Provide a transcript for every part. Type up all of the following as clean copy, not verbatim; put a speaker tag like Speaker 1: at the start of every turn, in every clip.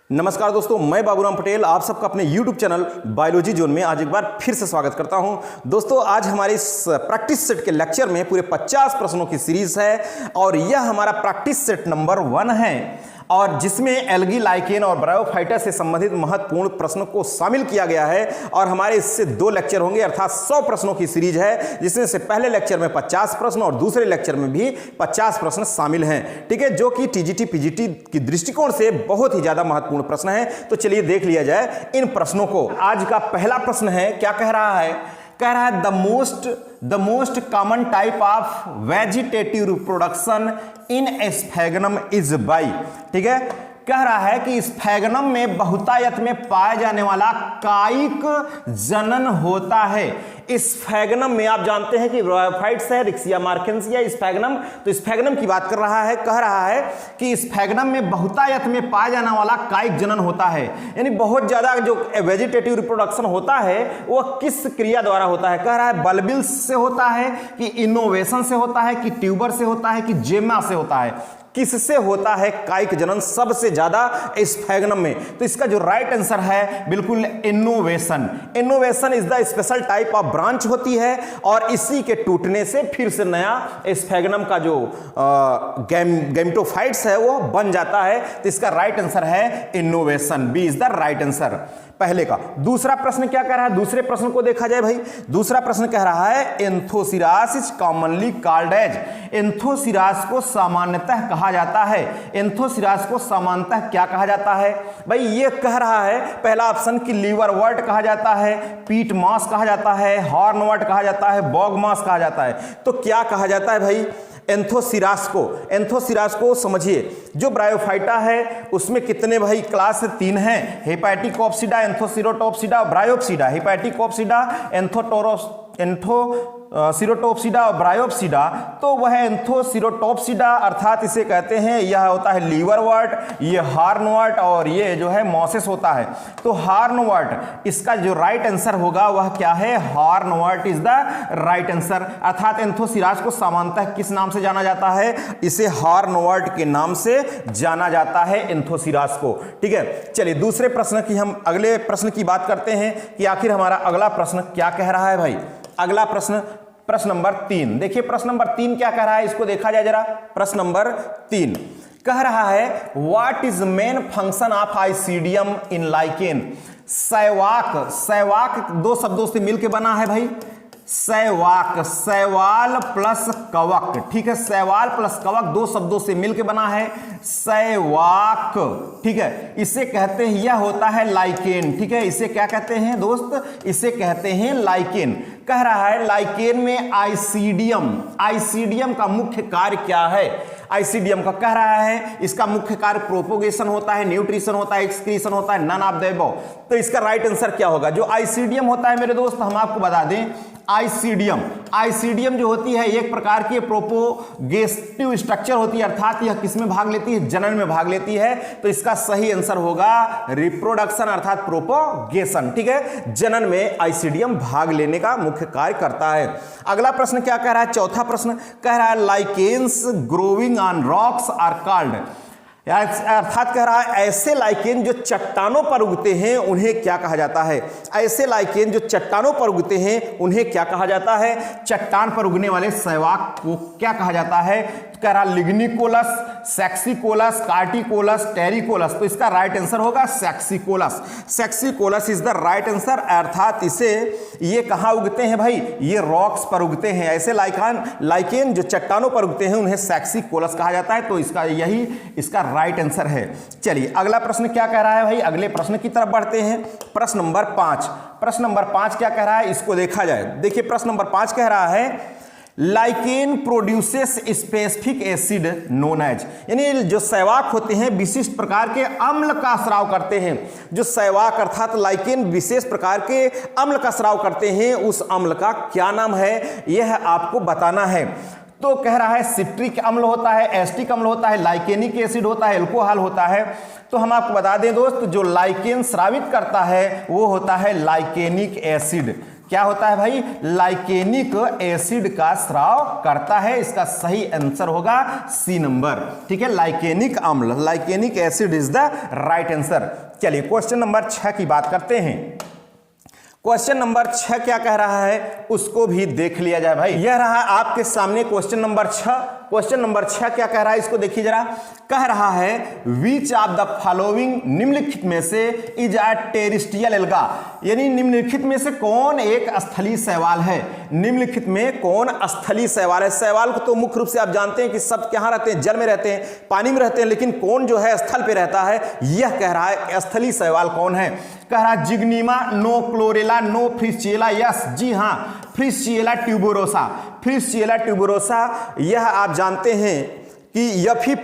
Speaker 1: नमस्कार दोस्तों, मैं बाबूराम पटेल आप सबका अपने YouTube चैनल बायोलॉजी जोन में आज एक बार फिर से स्वागत करता हूं। दोस्तों, आज हमारे इस प्रैक्टिस सेट के लेक्चर में पूरे 50 प्रश्नों की सीरीज है और यह हमारा प्रैक्टिस सेट नंबर 1 है और जिसमें एल्गी, लाइकेन और ब्रायोफाइटा से संबंधित महत्वपूर्ण प्रश्नों को शामिल किया गया है। और हमारे इससे 2 लेक्चर होंगे, अर्थात 100 प्रश्नों की सीरीज है, जिसमें से पहले लेक्चर में 50 प्रश्न और दूसरे लेक्चर में भी 50 प्रश्न शामिल हैं। ठीक है, जो कि टीजीटी पीजीटी की दृष्टिकोण से बहुत ही ज्यादा महत्वपूर्ण प्रश्न है। तो चलिए देख लिया जाए इन प्रश्नों को। आज का पहला प्रश्न है, क्या कह रहा है? कह रहा है the most common type of vegetative reproduction in sphagnum is by. ठीक है, कह रहा है कि स्फैगनम में बहुतायत में पाया जाने वाला कायिक जनन होता है। स्फैगनम में आप जानते हैं कि ब्रायोफाइट्स है, रिक्सिया मार्केंसिया, स्फैगनम। तो स्फैगनम की बात कर रहा है, कह रहा है कि स्फैगनम में बहुतायत में पाया जाने वाला कायिक जनन होता है। यानी बहुत ज्यादा जो वेजिटेटिव रिप्रोडक्शन होता है वह किस क्रिया द्वारा होता है? कह रहा है बल्बिल्स से होता है कि इनोवेशन से होता है कि ट्यूबर से होता है कि जेमा से होता है? किससे होता है कायिक जनन सबसे ज्यादा स्फैगनम में? तो इसका जो राइट आंसर है बिल्कुल innovation. Innovation is the special type of branch होती है और इसी के टूटने से फिर से नया स्फैगनम का जो गैमेटोफाइट्स है वो बन जाता है। तो इसका राइट आंसर है innovation, B is the right answer पहले का। दूसरा प्रश्न क्या कह रहा है? दूसरे प्रश्न को देखा जाए भाई। दूसरा प्रश्न कह रहा है anthoceros is commonly called as. Anthoceros को सामान्यतः कहा जाता है। एंथोसिरास को सामान्यतः क्या कहा जाता है भाई? ये कह रहा है पहला ऑप्शन की लिवरवर्ट कहा जाता है, पीट मॉस कहा जाता है, हॉर्नवर्ट कहा जाता है, बॉग मॉस कहा जाता है। तो क्या कहा जाता है भाई एंथोसिरास को? एंथोसिरास को समझिए, जो ब्रायोफाइटा है उसमें कितने भाई क्लास 3 हैं? हेपाटिकोप्सिडा, एंथोसिरोटोप्सिडा, ब्रायोप्सिडा। हेपाटिकोप्सिडा, सिरोटोप्सिडा और ब्रायोप्सिडा। तो वह एंथोसिरोटोप्सिडा अर्थात इसे कहते हैं, यह होता है लीवरवर्ट, ये हार्नवर्ट और ये जो है मॉसेस होता है। तो हार्नवर्ट इसका जो राइट आंसर होगा वह क्या है? हार्नवर्ट इज द राइट आंसर। अर्थात एंथोसिरास को सामान्यतः किस नाम से जाना जाता है? इसे हार्नवर्ट के नाम से जाना जाता है एंथोसिरास को। ठीक है, चलिए दूसरे प्रश्न की हम अगले प्रश्न की बात करते हैं कि आखिर हमारा अगला प्रश्न क्या कह रहा है भाई। अगला प्रश्न नंबर 3। देखिए प्रश्न नंबर 3 क्या कह रहा है, इसको देखा जाए जरा। प्रश्न नंबर 3 कह रहा है what is main function of isidium in lichen. सैवाक, सैवाक 2 शब्दों से मिलकर बना है भाई। सैवाक, सैवाल प्लस कवक। ठीक है, सैवाल प्लस कवक 2 शब्दों से मिलकर बना है सैवाक। ठीक है, इसे कहते हैं, यह होता है लाइकेन। ठीक है, इसे क्या कहते हैं दोस्त? इसे कहते हैं लाइकेन। कह रहा है लाइकेन में आइसीडियम, आइसीडियम का मुख्य कार्य क्या है? आइसीडियम का कह रहा है इसका मुख्य कार्य प्रोपोगेशन होता है, न्यूट्रिशन होता है, एक्सक्रीशन होता है, नन ऑफ द अबव। तो इसका राइट आंसर क्या होगा? जो आइसीडियम होता है मेरे दोस्त, हम आपको बता दें, आइसीडियम, आइसीडियम जो होती है एक प्रकार की प्रोपोगेटिव स्ट्रक्चर होती है, अर्थात यह किसमें भाग लेती है? जनन में भाग लेती है। तो इसका सही आंसर होगा रिप्रोडक्शन अर्थात प्रोपोगेशन। ठीक है, जनन में आइसीडियम भाग लेने का मुख्य कार्य करता है। अगला प्रश्न क्या कह रहा है? चौथा प्रश्न कह रहा है lichens growing on rocks are called. अर्थात कह रहा है ऐसे लाइकेन जो चट्टानों पर उगते हैं उन्हें क्या कहा जाता है? ऐसे लाइकेन जो चट्टानों पर उगते हैं उन्हें क्या कहा जाता है? चट्टान पर उगने वाले सैवाक को क्या कहा जाता है? कह रहा लिग्निकोलस, सेक्सिकोलस, कार्टिकोलस, टेरिकोलस। तो इसका राइट आंसर होगा सेक्सिकोलस। सेक्सिकोलस इज द राइट आंसर। अर्थात इसे ये कहाँ उगते हैं भाई? ये रॉक्स पर उगते हैं। ऐसे लाइकेन जो चट्टानों पर उगते हैं उन्हें सेक्सिकोलस कहा जाता है। तो इसका यही इसका राइट आंसर है। चलिए अगला प्रश्न क्या कह रहा है भाई? अगले प्रश्न की तरफ बढ़ते हैं। प्रश्न नंबर 5। प्रश्न नंबर 5 क्या कह रहा है, इसको देखा जाए। देखिए प्रश्न नंबर 5 कह रहा है lichen produces specific acid known as. यानी जो सैवाक होते हैं विशिष्ट प्रकार के अम्ल का स्राव करते हैं। जो सैवाक अर्थात लाइकेन विशेष प्रकार के अम्ल का स्राव करते हैं, उस अम्ल का क्या नाम है यह आपको बताना है। तो कह रहा है सिट्रिक अम्ल होता है, एस्टिक अम्ल होता है, लाइकेनिक एसिड होता है, एल्कोहल होता है। तो हम आपको बता दें दोस्त, जो लाइकेन स्रावित करता है वो होता है लाइकेनिक एसिड। क्या होता है भाई, लाइकेनिक एसिड का स्राव करता है। इसका सही आंसर होगा सी नंबर, ठीक है, लाइकेनिक अम्ल, lichenic acid is the right answer. चलिए क्वेश्चन नंबर 6 की बात करते हैं। क्वेश्चन नंबर 6 क्या कह रहा है उसको भी देख लिया जाए भाई। यह रहा आपके सामने क्वेश्चन नंबर 6। क्वेश्चन नंबर 6 क्या कह रहा है इसको देखिए जरा। कह रहा है विच ऑफ द फॉलोइंग, निम्नलिखित में से इज अ टेरेस्ट्रियल एल्गा, यानी निम्नलिखित में से कौन एक स्थलीय शैवाल है। निम्नलिखित में कौन स्थलीय शैवाल है। शैवाल को तो मुख्य रूप से आप जानते हैं कि सब कहां रहते हैं, जल में रहते हैं, पानी में रहते हैं, लेकिन कौन जो है स्थल पे रहता है, यह कह रहा है स्थलीय शैवाल कौन है। कह रहा है जिग्निमा, नो क्लोरेला, नो फ्रिस्चिएला, यस जी हां, फ्रिस्चिएला ट्यूबरोसा। फ्रिस्चिएला ट्यूबरोसा यह आप जानते हैं कि यफी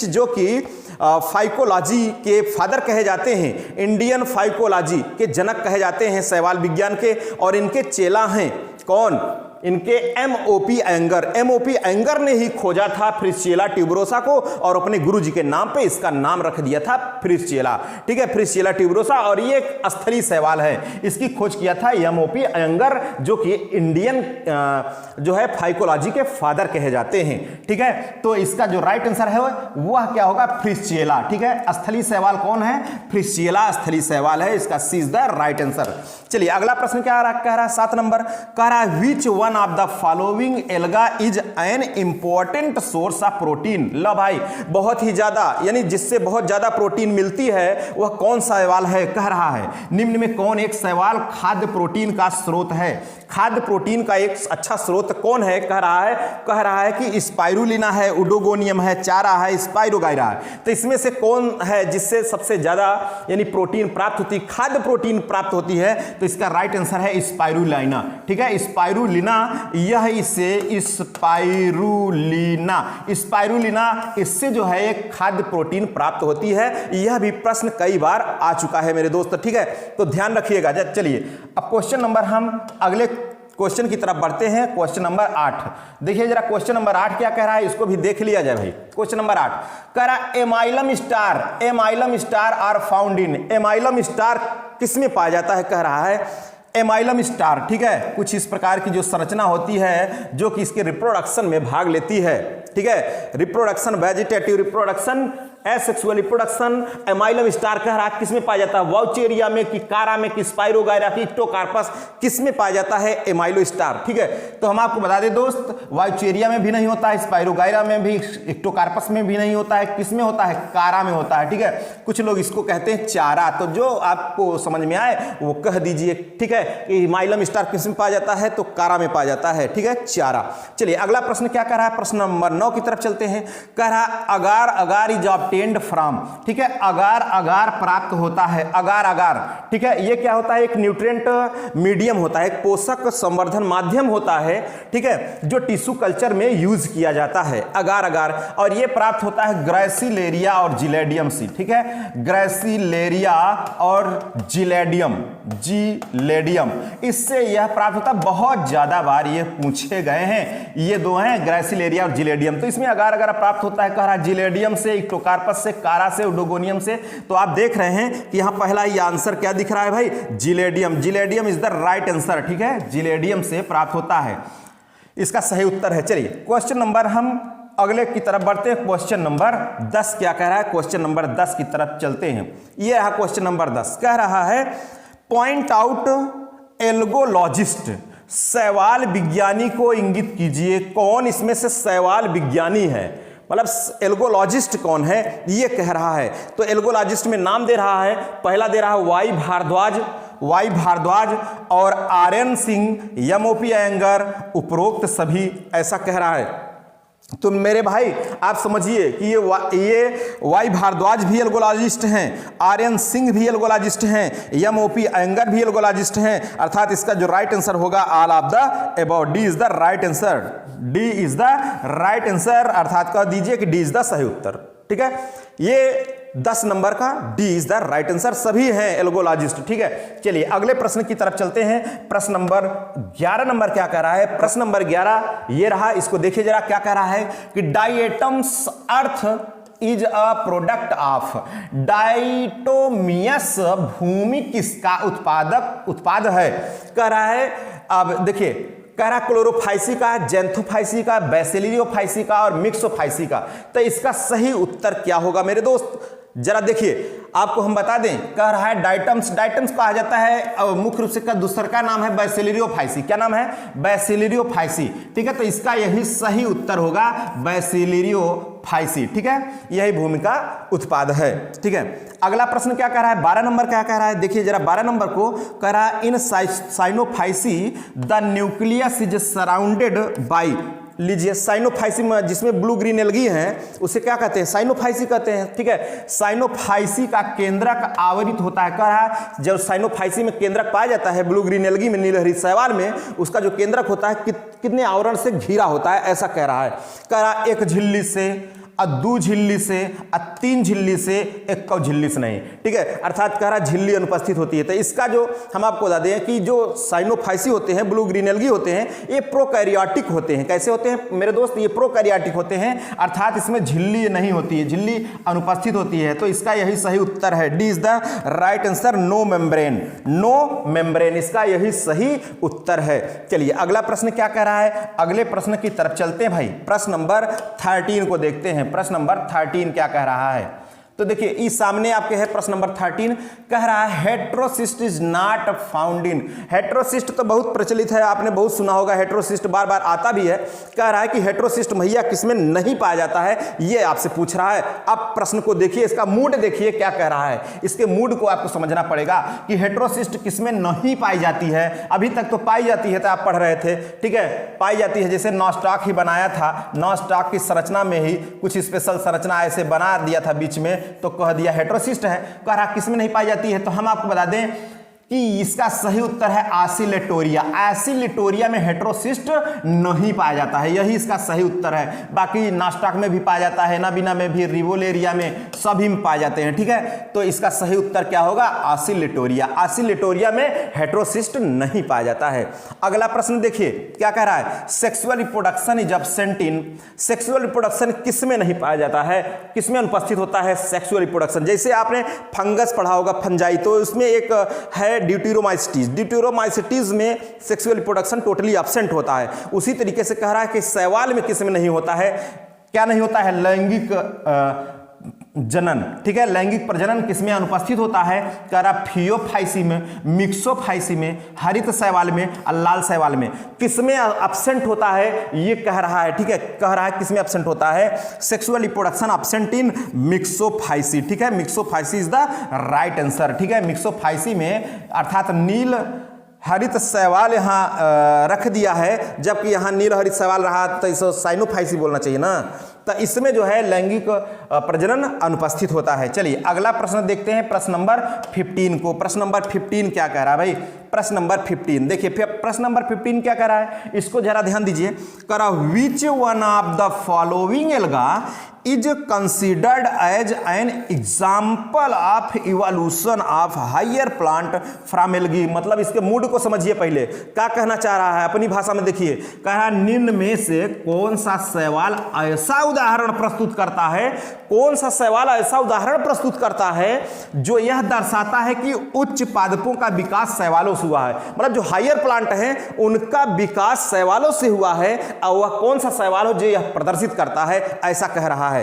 Speaker 1: जो कि फाइकोलॉजी के फादर कहे जाते हैं, इंडियन फाइकोलॉजी के जनक कहे जाते हैं शैवाल विज्ञान के, और इनके चेला हैं कौन, इनके एमओपी एंगर ने ही खोजा था फ्रिस्चिएला ट्यूबरोसा को, और अपने गुरुजी के नाम पे इसका नाम रख दिया था फ्रिस्चिएला, ठीक है, फ्रिस्चिएला ट्यूबरोसा। और ये एक स्थलीय शैवाल है, इसकी खोज किया था एमओपी एंगर, जो कि इंडियन जो है फाइकोलॉजी के फादर कहे जाते हैं, ठीक है। तो इसका जो राइट आंसर है वह क्या होगा, फ्रिस्चिएला, ठीक है। स्थलीय शैवाल कौन है, फ्रिस्चिएला स्थलीय शैवाल है, इसका सी इज द राइट आंसर। चलिए अगला प्रश्न क्या कह रहा है, 7 नंबर। कह रहा है which one of the following alga is an important source of protein. लो भाई, बहुत ही ज्यादा, यानी जिससे बहुत ज्यादा प्रोटीन मिलती है वह कौन सा शैवाल है। कह रहा है निम्न में कौन एक शैवाल खाद्य प्रोटीन का स्रोत है। खाद्य प्रोटीन का एक अच्छा स्रोत कौन है। कह रहा है कि स्पाइरुलिना है, उडोगोनियम है, चारा है, स्पाइरोगाइरा है। तो इसमें से कौन है जिससे सबसे ज्यादा यानी प्रोटीन प्राप्त होती, खाद्य प्रोटीन प्राप्त होती है। तो इसका राइट आंसर है स्पाइरुलिना, ठीक है, स्पाइरुलिना। यह इससे स्पाइरुलिना इससे जो है एक खाद्य प्रोटीन प्राप्त होती है। यह भी प्रश्न कई बार आ चुका है मेरे दोस्त, ठीक है, तो ध्यान रखिएगा। चलिए अब क्वेश्चन नंबर, हम अगले क्वेश्चन की तरफ बढ़ते हैं। क्वेश्चन नंबर 8 देखिए जरा। क्वेश्चन नंबर 8 क्या कह रहा है इसको भी देख लिया जाए भाई। क्वेश्चन नंबर 8 कह रहा है amylum star are found in. Amylum star किसमें पाया जाता है। कह रहा है एमाइलम स्टार, ठीक है, कुछ इस प्रकार की जो संरचना होती है जो कि इसके रिप्रोडक्शन में भाग लेती है, ठीक है, reproduction, vegetative reproduction, asexual reproduction. Amylum star कह रहा है किसमें पाया जाता है, वाउचेरिया में कि कारा में कि स्पाइरोगाइरा की इक्टोकार्पस, किसमें पाया जाता है एमाइलो स्टार, ठीक है। तो हम आपको बता दें दोस्त, वाउचेरिया में भी नहीं होता है, स्पाइरोगाइरा में भी, इक्टोकार्पस में भी नहीं होता है, किसमें होता है, कारा में होता है, ठीक है। कुछ लोग इसको कहते हैं चारा, तो जो आपको समझ में आए वो कह दीजिए, ठीक है। एमाइलम स्टार किसमें पाया जाता है, तो कारा में पाया जाता है, ठीक है, चारा। चलिए अगला प्रश्न क्या कह रहा है, प्रश्न नंबर 9 की तरफ चलते हैं। कह रहा अगार इज ऑब्टेन्ड फ्रॉम, ठीक है, अगार प्राप्त होता है, अगार, ठीक है। ये क्या होता है, एक न्यूट्रिएंट मीडियम होता है, एक पोषक संवर्धन माध्यम होता है, ठीक है, जो टिश्यू कल्चर में यूज किया जाता है, अगार। और ये प्राप्त होता है ग्रासिलेरिया और जिलेडियम से, ठीक है, ग्रासिलेरिया और जिलेडियम, इससे यह प्राप्त होता है। बहुत ज्यादा बार ये पूछे गए हैं, ये दो हैं ग्रासिलेरिया और जिलेडियम। तो इसमें अगार प्राप्त होता है, कह रहा जिलेडियम से, इक्टोकार्पस से, कारा से, उडोगोनियम से। तो आप देख रहे हैं कि यहां पहला ये आंसर क्या दिख रहा है भाई, gelidium is the right answer, ठीक है, जिलेडियम से प्राप्त होता है, इसका सही उत्तर है। चलिए क्वेश्चन नंबर, हम अगले की तरफ बढ़ते हैं। क्वेश्चन नंबर 10 क्या कह रहा है, क्वेश्चन नंबर 10 की तरफ चलते हैं। ये रहा क्वेश्चन नंबर 10, कह रहा है पॉइंट आउट एल्गोलॉजिस्ट, शैवाल विज्ञानी को इंगित कीजिए कौन इसमें से शैवाल विज्ञानी है, मतलब एल्गोलॉजिस्ट कौन है ये कह रहा है। तो एल्गोलॉजिस्ट में नाम दे रहा है, पहला दे रहा है वाई भारद्वाज और आर्यन सिंह, एमओपी एंगर, उपरोक्त सभी, ऐसा कह रहा है। तो मेरे भाई आप समझिए कि ये वाई भारद्वाज भी एल्गोलॉजिस्ट हैं, आर्यन सिंह भी एल्गोलॉजिस्ट हैं, एमओपी एंगर भी एल्गोलॉजिस्ट हैं, अर्थात इसका जो राइट आंसर होगा all of the above, D is the right answer, D is the right answer, अर्थात कह दीजिए कि डी इज द सही उत्तर, ठीक है। ये 10 नंबर का D is the right answer, सभी हैं एल्गोलॉजिस्ट, ठीक है। चलिए अगले प्रश्न की तरफ चलते हैं। प्रश्न नंबर 11 नंबर क्या कह रहा है, प्रश्न नंबर 11 ये रहा, इसको देखिए जरा। क्या कह रहा है कि diatoms earth is a product of diatomaceous. भूमि किसका उत्पाद है? कह रहा है, अब देखिए, कह रहा क्लोरोफाइसी का, जेंथोफाइसी का, बैसिलियोफाइसी का और मिक्सोफाइसी का। तो इसका सही उत्तर क्या होगा मेरे दोस्त? जरा देखिए, आपको हम बता दें, कह रहा है डाइटम्स कहा जाता है, मुख्य रूप से का दूसरा का नाम है बैसिलियोफाइसी। क्या नाम है? बैसिलियोफाइसी। ठीक है, तो इसका यही सही उत्तर होगा, बैसिलियोफाइसी। ठीक है, यही भूमि का उत्पाद है। ठीक है, अगला प्रश्न क्या कह रहा है? 12 नंबर क्या कह रहा है? देखिए जरा 12 नंबर को, कह रहा है in cyanophyceae the nucleus is surrounded by. लीजिए, साइनोफाइसी में जिसमें ब्लू ग्रीन एल्गी हैं उसे क्या कहते हैं? साइनोफाइसी कहते हैं। ठीक है, साइनोफाइसी का केंद्रक आवरित होता है। कह रहा है जब साइनोफाइसी में केंद्रक पाया जाता है ब्लू ग्रीन एल्गी में, नीलहरी शैवाल में, उसका जो केंद्रक होता है कितने आवरण से घिरा होता है, ऐसा कह रहा है। कह रहा है 1 झिल्ली से, 2 झिल्ली से, 3 झिल्ली से, 1 झिल्ली से नहीं। ठीक है, अर्थात कह रहा झिल्ली अनुपस्थित होती है। तो इसका जो हम आपको बता दें कि जो साइनोफाइसी होते हैं, ब्लू ग्रीन एल्गी होते हैं, ये प्रोकैरियोटिक होते हैं। कैसे होते हैं मेरे दोस्त? ये प्रोकैरियोटिक होते हैं, अर्थात इसमें झिल्ली नहीं होती है, झिल्ली अनुपस्थित होती है। तो इसका यही सही उत्तर है, D is the right answer, no membrane. No membrane इसका यही सही उत्तर है। चलिए अगला प्रश्न क्या कह रहा है? अगले प्रश्न की तरफ चलते हैं भाई। प्रश्न नंबर 13 को देखते हैं। प्रश्न नंबर 13 क्या कह रहा है? तो देखिए, इस सामने आपके है प्रश्न नंबर 13। कह रहा है heterocyst is not found in. Heterocyst तो बहुत प्रचलित है, आपने बहुत सुना होगा, हेट्रोसिस्ट बार बार आता भी है। कह रहा है कि हेट्रोसिस्ट भैया किसमें नहीं पाया जाता है, ये आपसे पूछ रहा है। अब प्रश्न को देखिए, इसका मूड देखिए क्या कह रहा है। इसके मूड को आपको समझना पड़ेगा कि हेट्रोसिस्ट किसमें नहीं पाई जाती है। अभी तक तो पाई जाती है, तो आप पढ़ रहे थे। ठीक है, पाई जाती है, जैसे नॉस्टॉक ही बनाया था, नॉस्टॉक की संरचना में ही कुछ स्पेशल संरचना ऐसे बना दिया था बीच में, तो कह दिया हेट्रोसिस्ट है। कह रहा किसमें नहीं पाई जाती है? तो हम आपको बता दें कि इसका सही उत्तर है आसिलेटोरिया। आसिलेटोरिया में हेट्रोसिस्ट नहीं पाया जाता है, यही इसका सही उत्तर है। बाकी नास्टाक में भी पाया जाता है, नाबिना में भी, रिवोलेरिया में, सभी में पाए जाते हैं। ठीक है, तो इसका सही उत्तर क्या होगा? आसिलेटोरिया। आसिलेटोरिया में हेट्रोसिस्ट नहीं पाया जाता है। अगला प्रश्न देखिए क्या कह रहा है? Sexual reproduction is absent in. Sexual reproduction किसमें नहीं पाया जाता है, किसमें अनुपस्थित होता है सेक्सुअल रिप्रोडक्शन? जैसे आपने फंगस पढ़ा होगा, फंजाई, तो उसमें एक है ड्यूटेरोमाइसिटीज। ड्यूटेरोमाइसिटीज में सेक्सुअल रिप्रोडक्शन टोटली एब्सेंट होता है। उसी तरीके से कह रहा है कि शैवाल में किसमें नहीं होता है? क्या नहीं होता है? लैंगिक जनन। ठीक है, लैंगिक प्रजनन किसमें अनुपस्थित होता है? कह रहा फियोफाइसी में, मिक्सोफाइसी में, हरित शैवाल में और लाल शैवाल में। किसमें एब्सेंट होता है ये कह रहा है। ठीक है, कह रहा है किसमें एब्सेंट होता है? Sexual reproduction absent in Myxophyceae. ठीक है, Myxophyceae is the right answer. ठीक है, मिक्सोफाइसी में अर्थात नील हरित शैवाल यहाँ रख दिया है, जबकि यहाँ नील हरित शैवाल रहा तो इसे साइनोफाइसी बोलना चाहिए ना। तो इसमें जो है लैंगिक प्रजनन अनुपस्थित होता है। चलिए अगला प्रश्न देखते हैं, प्रश्न नंबर 15 को। प्रश्न नंबर 15 क्या कह रहा है भाई? प्रश्न नंबर 15 देखिए, प्रश्न नंबर 15 क्या कह रहा है, इसको जरा ध्यान दीजिए। कह रहा which one of the following alga is considered as an example of evolution of higher plant from algae. मतलब इसके मूड को समझिए, पहले क्या कहना चाह रहा है अपनी भाषा में देखिए। कह रहा निम्न में से कौन सा शैवाल ऐसा उदाहरण प्रस्तुत करता है, कौन सा शैवाल ऐसा उदाहरण प्रस्तुत करता है जो यह दर्शाता है कि उच्च पादपों का विकास शैवालों से हुआ है। मतलब जो हायर प्लांट हैं उनका विकास शैवालों से हुआ है, और वह कौन सा शैवाल हो जो यह प्रदर्शित करता है, ऐसा कह रहा है।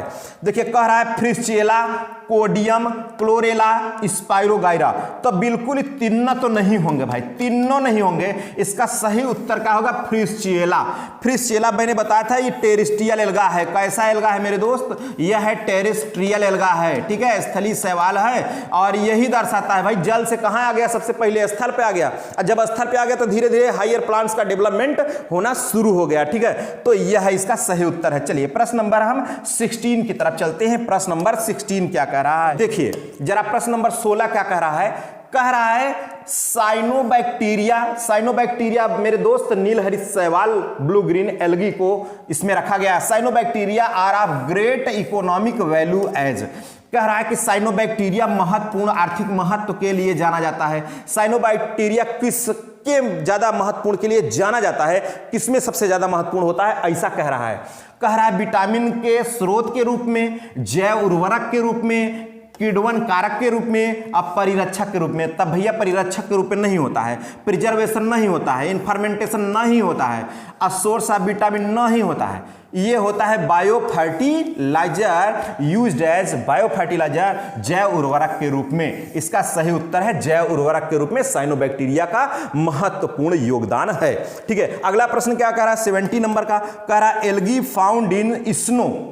Speaker 1: देखिए कह रहा है फ्रिस्चिएला, कोडियम, क्लोरेला, स्पाइरोगाइरा। तो बिल्कुल तीनों तो नहीं होंगे भाई, तीनों नहीं होंगे। इसका सही उत्तर क्या होगा? फ्रिस्चिएला। फ्रिस्चिएला मैंने बताया था ये टेरेस्ट्रियल एल्गा है। कैसा एल्गा है मेरे दोस्त? यह है टेरेस्ट्रियल एल्गा है। ठीक है, स्थलीय शैवाल है, और यही दर्शाता है भाई जल से कहां आ गया? सबसे पहले स्थल पे आ गया, और जब स्थल पे आ गया तो धीरे धीरे हायर प्लांट्स का डेवलपमेंट होना शुरू हो गया। ठीक है, तो यह इसका सही उत्तर है। चलिए प्रश्न नंबर हम 16 की तरफ चलते हैं। प्रश्न नंबर 16 क्या कह रहा है? देखिए जरा प्रश्न नंबर 16 क्या कह रहा है? कह रहा है साइनोबैक्टीरिया। साइनोबैक्टीरिया मेरे दोस्त नील हरित शैवाल, ब्लू ग्रीन एल्गी को इसमें रखा गया। Cyanobacteria are of great economic value as. कह रहा है कि साइनोबैक्टीरिया महत्वपूर्ण आर्थिक महत्व के लिए जाना जाता है। साइनोबैक्टीरिया किसके ज्यादा महत्वपूर्ण के लिए जाना जाता है, किसमें सबसे ज्यादा महत्वपूर्ण होता है, ऐसा कह रहा है। कह रहा है विटामिन के स्रोत के रूप में, जैव उर्वरक के रूप में, किण्वन कारक के रूप में, अब परिरक्षक के रूप में। तब भैया परिरक्षक के रूप में नहीं होता है, प्रिजर्वेशन नहीं होता है, इन्फर्मेंटेशन नहीं होता है, अ सोर्स ऑफ विटामिन नहीं होता है। ये होता है bio fertilizer, used as bio fertilizer, जैव उर्वरक के रूप में। इसका सही उत्तर है जैव उर्वरक के रूप में साइनोबैक्टीरिया का महत्वपूर्ण योगदान है। ठीक है, अगला प्रश्न क्या कह रहा है 70 नंबर का, कह रहा है एल्गी फाउंड इन स्नो।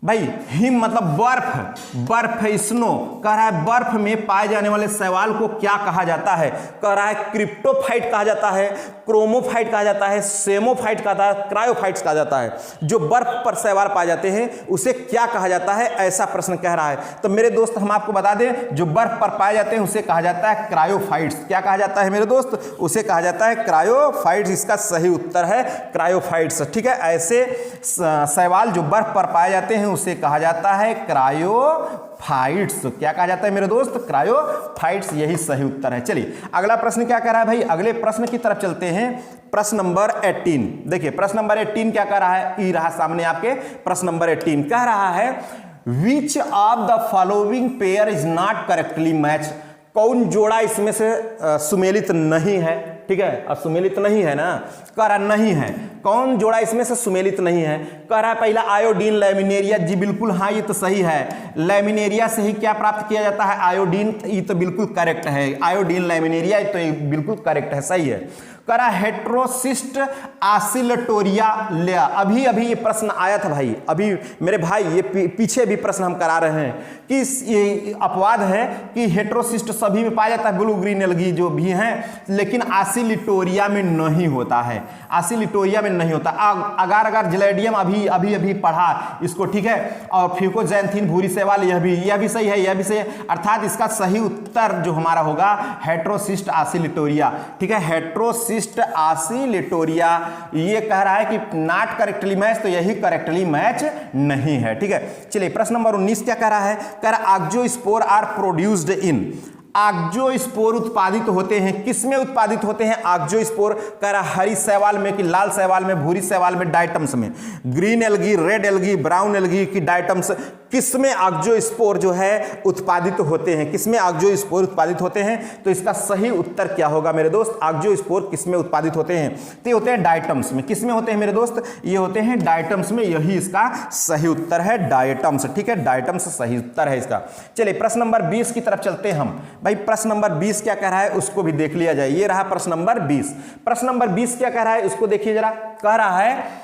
Speaker 1: भाई हिम मतलब बर्फ, बर्फ स्नो। कह रहा है बर्फ में पाए जाने वाले शैवाल को क्या कहा जाता है। कह रहा है क्रिप्टोफाइट कहा जाता है, क्रोमोफाइट कहा जाता है, सेमोफाइट कहा जाता है, क्रायोफाइट्स कहा जाता है। जो बर्फ पर शैवाल पाए जाते हैं उसे क्या कहा जाता है, ऐसा प्रश्न कह रहा है। तो मेरे दोस्त हम आपको बता दें, जो बर्फ पर पाए जाते हैं उसे कहा जाता है क्रायोफाइट्स। क्या कहा जाता है मेरे दोस्त, उसे कहा जाता है क्रायोफाइट्स। इसका सही उत्तर है क्रायोफाइट्स। ठीक है, ऐसे शैवाल जो बर्फ पर पाए जाते हैं उसे कहा जाता है क्रायोफाइट्स। क्या कहा जाता है मेरे दोस्त, क्रायोफाइट्स, यही सही उत्तर है। चलिए अगला प्रश्न क्या कह रहा है भाई, अगले प्रश्न की तरफ चलते हैं। प्रश्न नंबर 18 देखिए, प्रश्न नंबर 18 क्या कह रहा है, ई रहा सामने आपके। प्रश्न नंबर 18 कह रहा है which of the following pair is not correctly match. कौन जोड़ा इसमें से सुमेलित नहीं है। ठीक है, और सुमेलित नहीं है ना, कह रहा नहीं है। कौन जोड़ा इसमें से सुमेलित नहीं है, कह रहा है पहला आयोडीन लैमिनेरिया। जी बिल्कुल हाँ, ये तो सही है। लैमिनेरिया से ही क्या प्राप्त किया जाता है, आयोडीन। ये तो बिल्कुल करेक्ट है, आयोडीन लैमिनेरिया तो ये बिल्कुल करेक्ट है, सही है। कह रहा हेट्रोसिस्ट आसिलेटोरिया लिया। अभी अभी ये प्रश्न आया था भाई, अभी मेरे भाई ये पीछे भी प्रश्न हम करा रहे हैं कि ये अपवाद है कि हेट्रोसिस्ट सभी में पाया जाता है, ब्लू ग्रीन एल्गी जो भी हैं, लेकिन आसिलिटोरिया में नहीं होता है, आसिलिटोरिया में नहीं होता। अगार अगार जलेडियम अभी अभी अभी पढ़ा इसको। ठीक है, और फ्यूकोजैंथीन भूरी शैवाल, यह भी सही है, यह भी सही है। अर्थात इसका सही उत्तर जो हमारा होगा हेट्रोसिस्ट आसिलिटोरिया। ठीक है, हेट्रोसिस्ट आसिलिटोरिया। ये कह रहा है कि नॉट करेक्टली मैच, तो यही करेक्टली मैच नहीं है। ठीक है, चलिए प्रश्न नंबर 19 क्या कह रहा है, कह रहा आक्जियोस्पोर आर प्रोड्यूस्ड इन। आक्जियोस्पोर उत्पादित होते हैं, किसमें उत्पादित होते हैं आक्जियोस्पोर। कह रहा हरी शैवाल में कि लाल शैवाल में, भूरी शैवाल में, डायटम्स में, green algae, red algae, brown algae की डायटम्स, किसमें आक्जियोस्पोर जो है उत्पादित होते हैं, किसमें आक्जियोस्पोर उत्पादित होते हैं। तो इसका सही उत्तर क्या होगा मेरे दोस्त, आक्जियोस्पोर किसमें उत्पादित होते हैं, तो ये होते हैं डायटम्स में। किसमें होते हैं मेरे दोस्त, ये होते हैं डायटम्स में, यही इसका सही उत्तर है, डायटम्स। ठीक है, डायटम्स सही उत्तर है इसका। चलिए प्रश्न नंबर 20 की तरफ चलते हैं हम। भाई प्रश्न नंबर 20 क्या कह रहा है उसको भी देख लिया जाए। ये रहा प्रश्न नंबर 20। प्रश्न नंबर 20 क्या कह रहा है उसको देखिए जरा। कह रहा है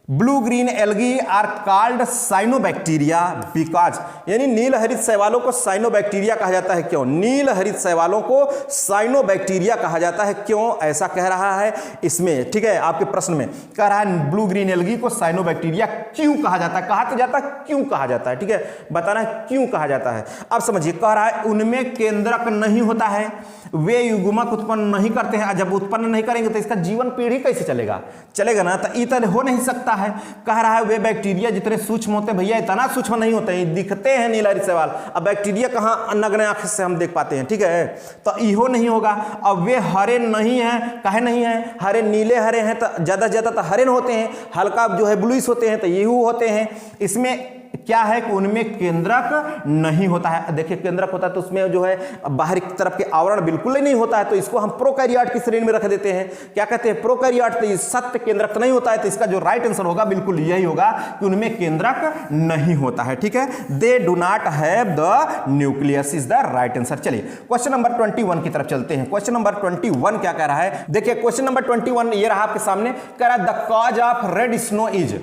Speaker 1: blue green algae are called cyanobacteria because, यानी नील हरित शैवालों को साइनोबैक्टीरिया कहा जाता है। क्यों, नील हरित शैवालों को साइनोबैक्टीरिया कहा जाता है, क्यों ऐसा कह रहा है इसमें। ठीक है, आपके प्रश्न में कह रहा है ब्लू ग्रीन एल्गी को साइनोबैक्टीरिया क्यों कहा जाता है, कहा तो जाता है क्यों कहा जाता है। ठीक है, बताना है क्यों कहा जाता है। अब समझिए, कह रहा है उनमें केंद्रक नहीं होता है, वे युग्मक उत्पन्न नहीं करते हैं। जब उत्पन्न नहीं करेंगे तो इसका जीवन पीढ़ी कैसे चलेगा ना, तो इतना हो नहीं सकता है। कह रहा है वे बैक्टीरिया जितने सूक्ष्म होते हैं, भैया इतना सूक्ष्म नहीं होते हैं, दिखते हैं नील हरित शैवाल। अब बैक्टीरिया कहाँ नग्न आंख से हम देख पाते हैं। ठीक है, तो इहो नहीं होगा। अब वे हरे नहीं है, काहे नहीं है, हरे नीले हरे हैं तो ज्यादा ज्यादा तो हरे होते हैं, हल्का जो है ब्लूइश होते हैं तो ये होते हैं। इसमें क्या है कि उनमें केंद्रक नहीं होता है। देखिए केंद्रक होता है तो उसमें जो है बाहरी तरफ के आवरण बिल्कुल ही नहीं होता है, तो इसको हम प्रोकैरियोट की श्रेणी में रख देते हैं। क्या कहते हैं, प्रोकैरियोट। तो सत्य केंद्रक नहीं होता है, तो इसका जो राइट आंसर होगा बिल्कुल यही होगा कि उनमें केंद्रक नहीं होता है। ठीक है, they do not have the nucleus is the right answer. चलिए क्वेश्चन नंबर 21 की तरफ चलते हैं। क्वेश्चन नंबर 21 क्या कह रहा है, देखिए क्वेश्चन नंबर 21 ये रहा आपके सामने। कह रहा है the cause of red snow is,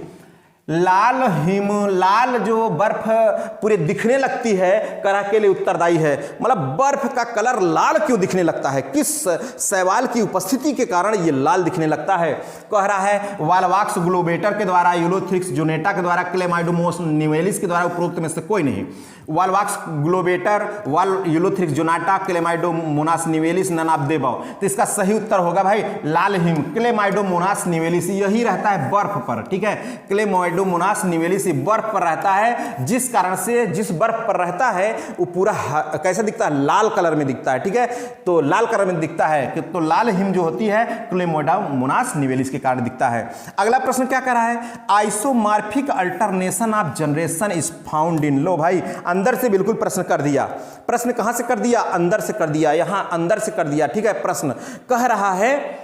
Speaker 1: लाल हिम, लाल जो बर्फ पूरे दिखने लगती है, करा के लिए उत्तरदायी है। मतलब बर्फ का कलर लाल क्यों दिखने लगता है, किस शैवाल की उपस्थिति के कारण ये लाल दिखने लगता है। कह रहा है वालवाक्स ग्लोबेटर के द्वारा, यूलोथ्रिक्स जोनेटा के द्वारा, क्लेमाइडोमोस निवेलिस के द्वारा, उपरोक्त में से कोई नहीं। Volvox globator, Ulothrix zonata, Chlamydomonas nivalis, none of the above. तो इसका सही उत्तर होगा भाई लाल हिम, क्लेमाइडोमोनास निवेलिस। यही रहता है बर्फ पर। ठीक है, क्लेमाइडोमोनास क्लेमाइडोमोनास निवेलिस बर्फ पर रहता है, जिस कारण से जिस बर्फ पर रहता है वो पूरा कैसा दिखता है, लाल कलर में दिखता है। ठीक है, तो लाल कलर में दिखता है कि तो लाल हिम जो होती है क्लेमाइडोमोनास निवेलिस के कारण दिखता है। अगला प्रश्न क्या कर रहा है, isomorphic alternation of generation is found in. लो भाई अंदर से बिल्कुल प्रश्न कर दिया। प्रश्न कहां से कर दिया, अंदर से कर दिया, यहां अंदर से कर दिया। ठीक है, प्रश्न कह रहा है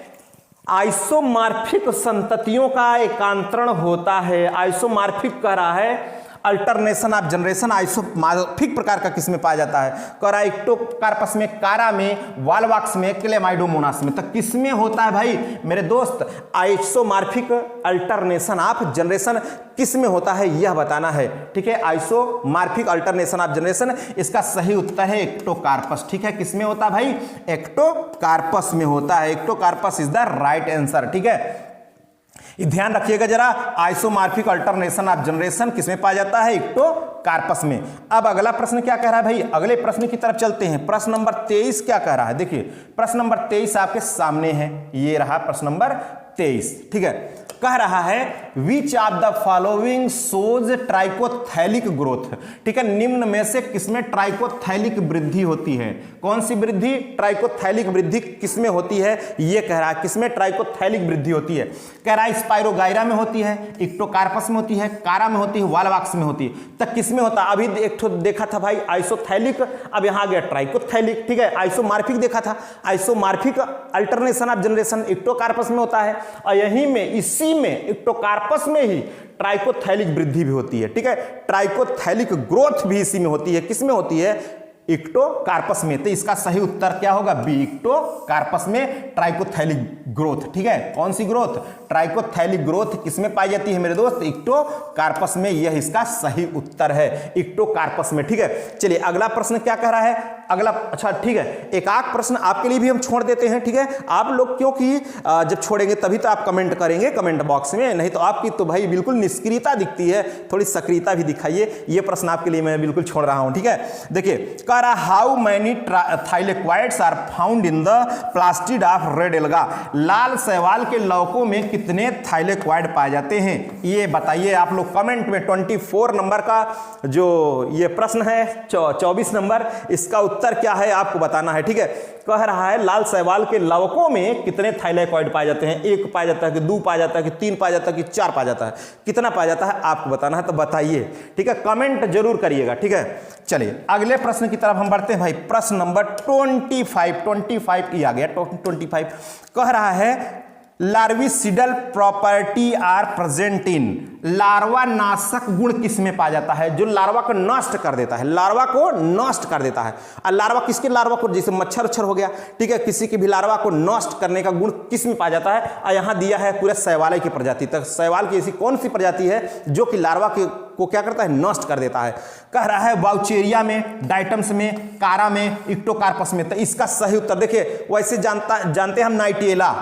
Speaker 1: आइसोमॉर्फिक संततियों का एकांतरण होता है। आइसोमॉर्फिक कह रहा है अल्टरनेशन ऑफ जनरेशन आइसोमॉर्फिक प्रकार का किसमें पाया जाता है, करा एक्टोकार्पस में, कारा में, वालवाक्स में, क्लेमाइडोमोनास में। तो किसमें होता है भाई मेरे दोस्त, आइसोमॉर्फिक अल्टरनेशन ऑफ जनरेशन किसमें होता है यह बताना है। ठीक है, आइसोमॉर्फिक अल्टरनेशन ऑफ जनरेशन, इसका सही उत्तर है एक्टोकार्पस। ठीक है, किसमें होता है भाई, एक्टोकार्पस में होता है। Ectocarpus is the right answer. ठीक है, ध्यान रखिएगा जरा, आइसोमॉर्फिक अल्टरनेशन ऑफ जनरेशन किसमें पाया जाता है, एक्टोकार्पस में। अब अगला प्रश्न क्या कह रहा है भाई, अगले प्रश्न की तरफ चलते हैं। प्रश्न नंबर 23 क्या कह रहा है, देखिए प्रश्न नंबर 23 आपके सामने है, ये रहा प्रश्न नंबर 23। ठीक है, कह रहा है which of the following shows trichothallic growth. ठीक है, निम्न में से किसमें ट्राइकोथैलिक वृद्धि होती है, कौन सी वृद्धि, ट्राइकोथैलिक वृद्धि किसमें होती है, ये कह रहा है किसमें ट्राइकोथैलिक वृद्धि होती है। कह रहा है स्पाइरोगाइरा में होती है, एक्टोकार्पस में होती है, कारा में होती है, वालवाक्स में होती है। तब किसमें होता है, अभी एक तो देखा था भाई आइसोथैलिक, अब यहां आ गया ट्राइकोथैलिक। ठीक है, आइसोमॉर्फिक देखा था, isomorphic alternation of generation Ectocarpus में होता है, और यहीं में इसी में एक्टोकार्पस में ही ट्राइकोथैलिक वृद्धि भी होती है। ठीक है, ट्राइकोथैलिक ग्रोथ भी इसी में होती है, किसमें होती है, एक्टोकार्पस में। तो इसका सही उत्तर क्या होगा, बी, एक्टोकार्पस में ट्राइकोथैलिक ग्रोथ। ठीक है, कौन सी ग्रोथ, ट्राइकोथैलिक ग्रोथ किसमें पाई जाती है मेरे दोस्त, एक्टोकार्पस में। यह इसका सही उत्तर है, एक्टोकार्पस में। ठीक है, चलिए अगला प्रश्न क्या कह रहा है, अगला, अच्छा ठीक है, एक आध प्रश्न आपके लिए भी हम छोड़ देते हैं। ठीक है, आप लोग क्योंकि जब छोड़ेंगे तभी तो आप कमेंट करेंगे कमेंट बॉक्स में, नहीं तो आपकी तो भाई बिल्कुल निष्क्रियता दिखती है, थोड़ी सक्रियता भी दिखाइए। ये प्रश्न आपके लिए मैं बिल्कुल छोड़ रहा हूं। ठीक है, देखिए how many thylakoids are found in the plastid of red alga. लाल शैवाल के लौकों में कितने थाइलेक्वाइड पाए जाते हैं, ये बताइए आप लोग कमेंट में। 24 नंबर का जो ये प्रश्न है, 24 नंबर, इसका उत्तर क्या है आपको बताना है। ठीक है, कह रहा है लाल शैवाल के लवकों में कितने थाइलेक्वाइड पाए जाते हैं, 1 पाया जाता है कि 2 पाया जाता है कि 3 पाया जाता है कि 4 पाया जाता है, कितना पाया जाता है आपको बताना है, तो बताइए। ठीक है, कमेंट जरूर करिएगा। ठीक है, चलिए अगले प्रश्न की तरफ हम बढ़ते हैं भाई। प्रश्न नंबर 25 की आ गया, 25 कह रहा है larvicidal property are present in. लार्वा नाशक गुण किसमें पाया जाता है, जो लार्वा को नष्ट कर देता है, लार्वा को नष्ट कर देता है। और लार्वा किसके, लार्वा को, जैसे मच्छर उच्छर हो गया, ठीक है, किसी की भी लार्वा को नष्ट करने का गुण किसमें पाया जाता है, और यहां दिया है पूरे शैवाल की प्रजाति तक। शैवाल की ऐसी कौन सी प्रजाति है जो कि लार्वा को क्या करता है, नष्ट कर देता है। कह रहा है वाउचेरिया में, डाइटम्स में, कारा में, इक्टोकार्पस में। तो इसका सही उत्तर देखिए, वैसे जानते हैं हम नाइटिएला।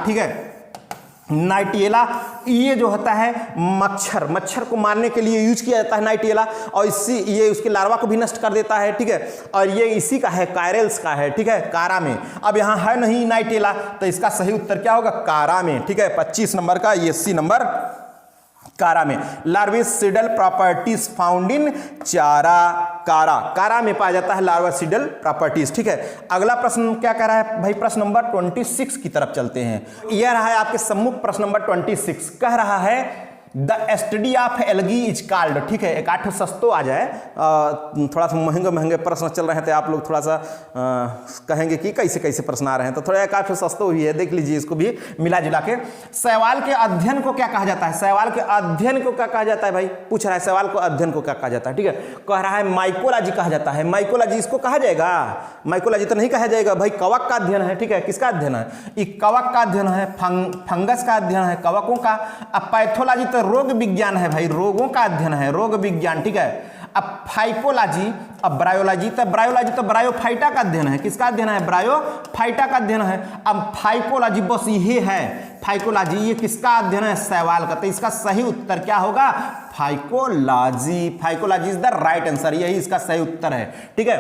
Speaker 1: ठीक है, नाइटिएला ये जो होता है मच्छर को मारने के लिए यूज किया जाता है नाइटिएला, और ये उसके लार्वा को भी नष्ट कर देता है। ठीक है, और ये इसी का है, कायरेल्स का है। ठीक है, कारा में। अब यहाँ है नहीं नाइटिएला, तो इसका सही उत्तर क्या होगा, कारा में। ठीक है, 25 नंबर का ये सी नंबर, कारा में। लार्विसिडल प्रॉपर्टीज फाउंड इन चारा, कारा में पाया जाता है लार्विसिडल प्रॉपर्टीज। ठीक है, अगला प्रश्न क्या कह रहा है भाई, प्रश्न नंबर 26 की तरफ चलते हैं। यह रहा है आपके सम्मुख प्रश्न नंबर 26। कह रहा है the study of algae is called. ठीक है, एक 8 सस्तो आ जाए, थोड़ा सा महंगे प्रश्न चल रहे हैं, तो आप लोग थोड़ा सा कहेंगे कि कैसे कैसे प्रश्न आ रहे हैं, तो थोड़ा एक 8 सस्तो ही है, देख लीजिए इसको भी मिला जुला के। शैवाल के अध्ययन को क्या कहा जाता है, शैवाल के अध्ययन को क्या कहा जाता है भाई, पूछ रहा है शैवाल को अध्ययन को क्या कहा जाता है। ठीक है, कह रहा है माइकोलॉजी कहा जाता है। माइकोलॉजी इसको कहा जाएगा, माइकोलॉजी तो नहीं कहा जाएगा भाई, कवक का अध्ययन है। ठीक है, किसका अध्ययन है, कवक का अध्ययन है, फंगस का अध्ययन है, कवकों का। अब पैथोलॉजी तो रोग विज्ञान है भाई, रोगों का अध्ययन है, रोग विज्ञान। ठीक है, अब फाइकोलॉजी, अब ब्रायोलॉजी, तो ब्रायोलॉजी तो ब्रायोफाइटा का अध्ययन है, किसका अध्ययन है, ब्रायोफाइटा का अध्ययन है। अब फाइकोलॉजी बस ये है, फाइकोलॉजी ये किसका अध्ययन है, शैवाल का। तो इसका सही उत्तर क्या होगा, phycology. Phycology is the right answer, यही इसका सही उत्तर है। ठीक है,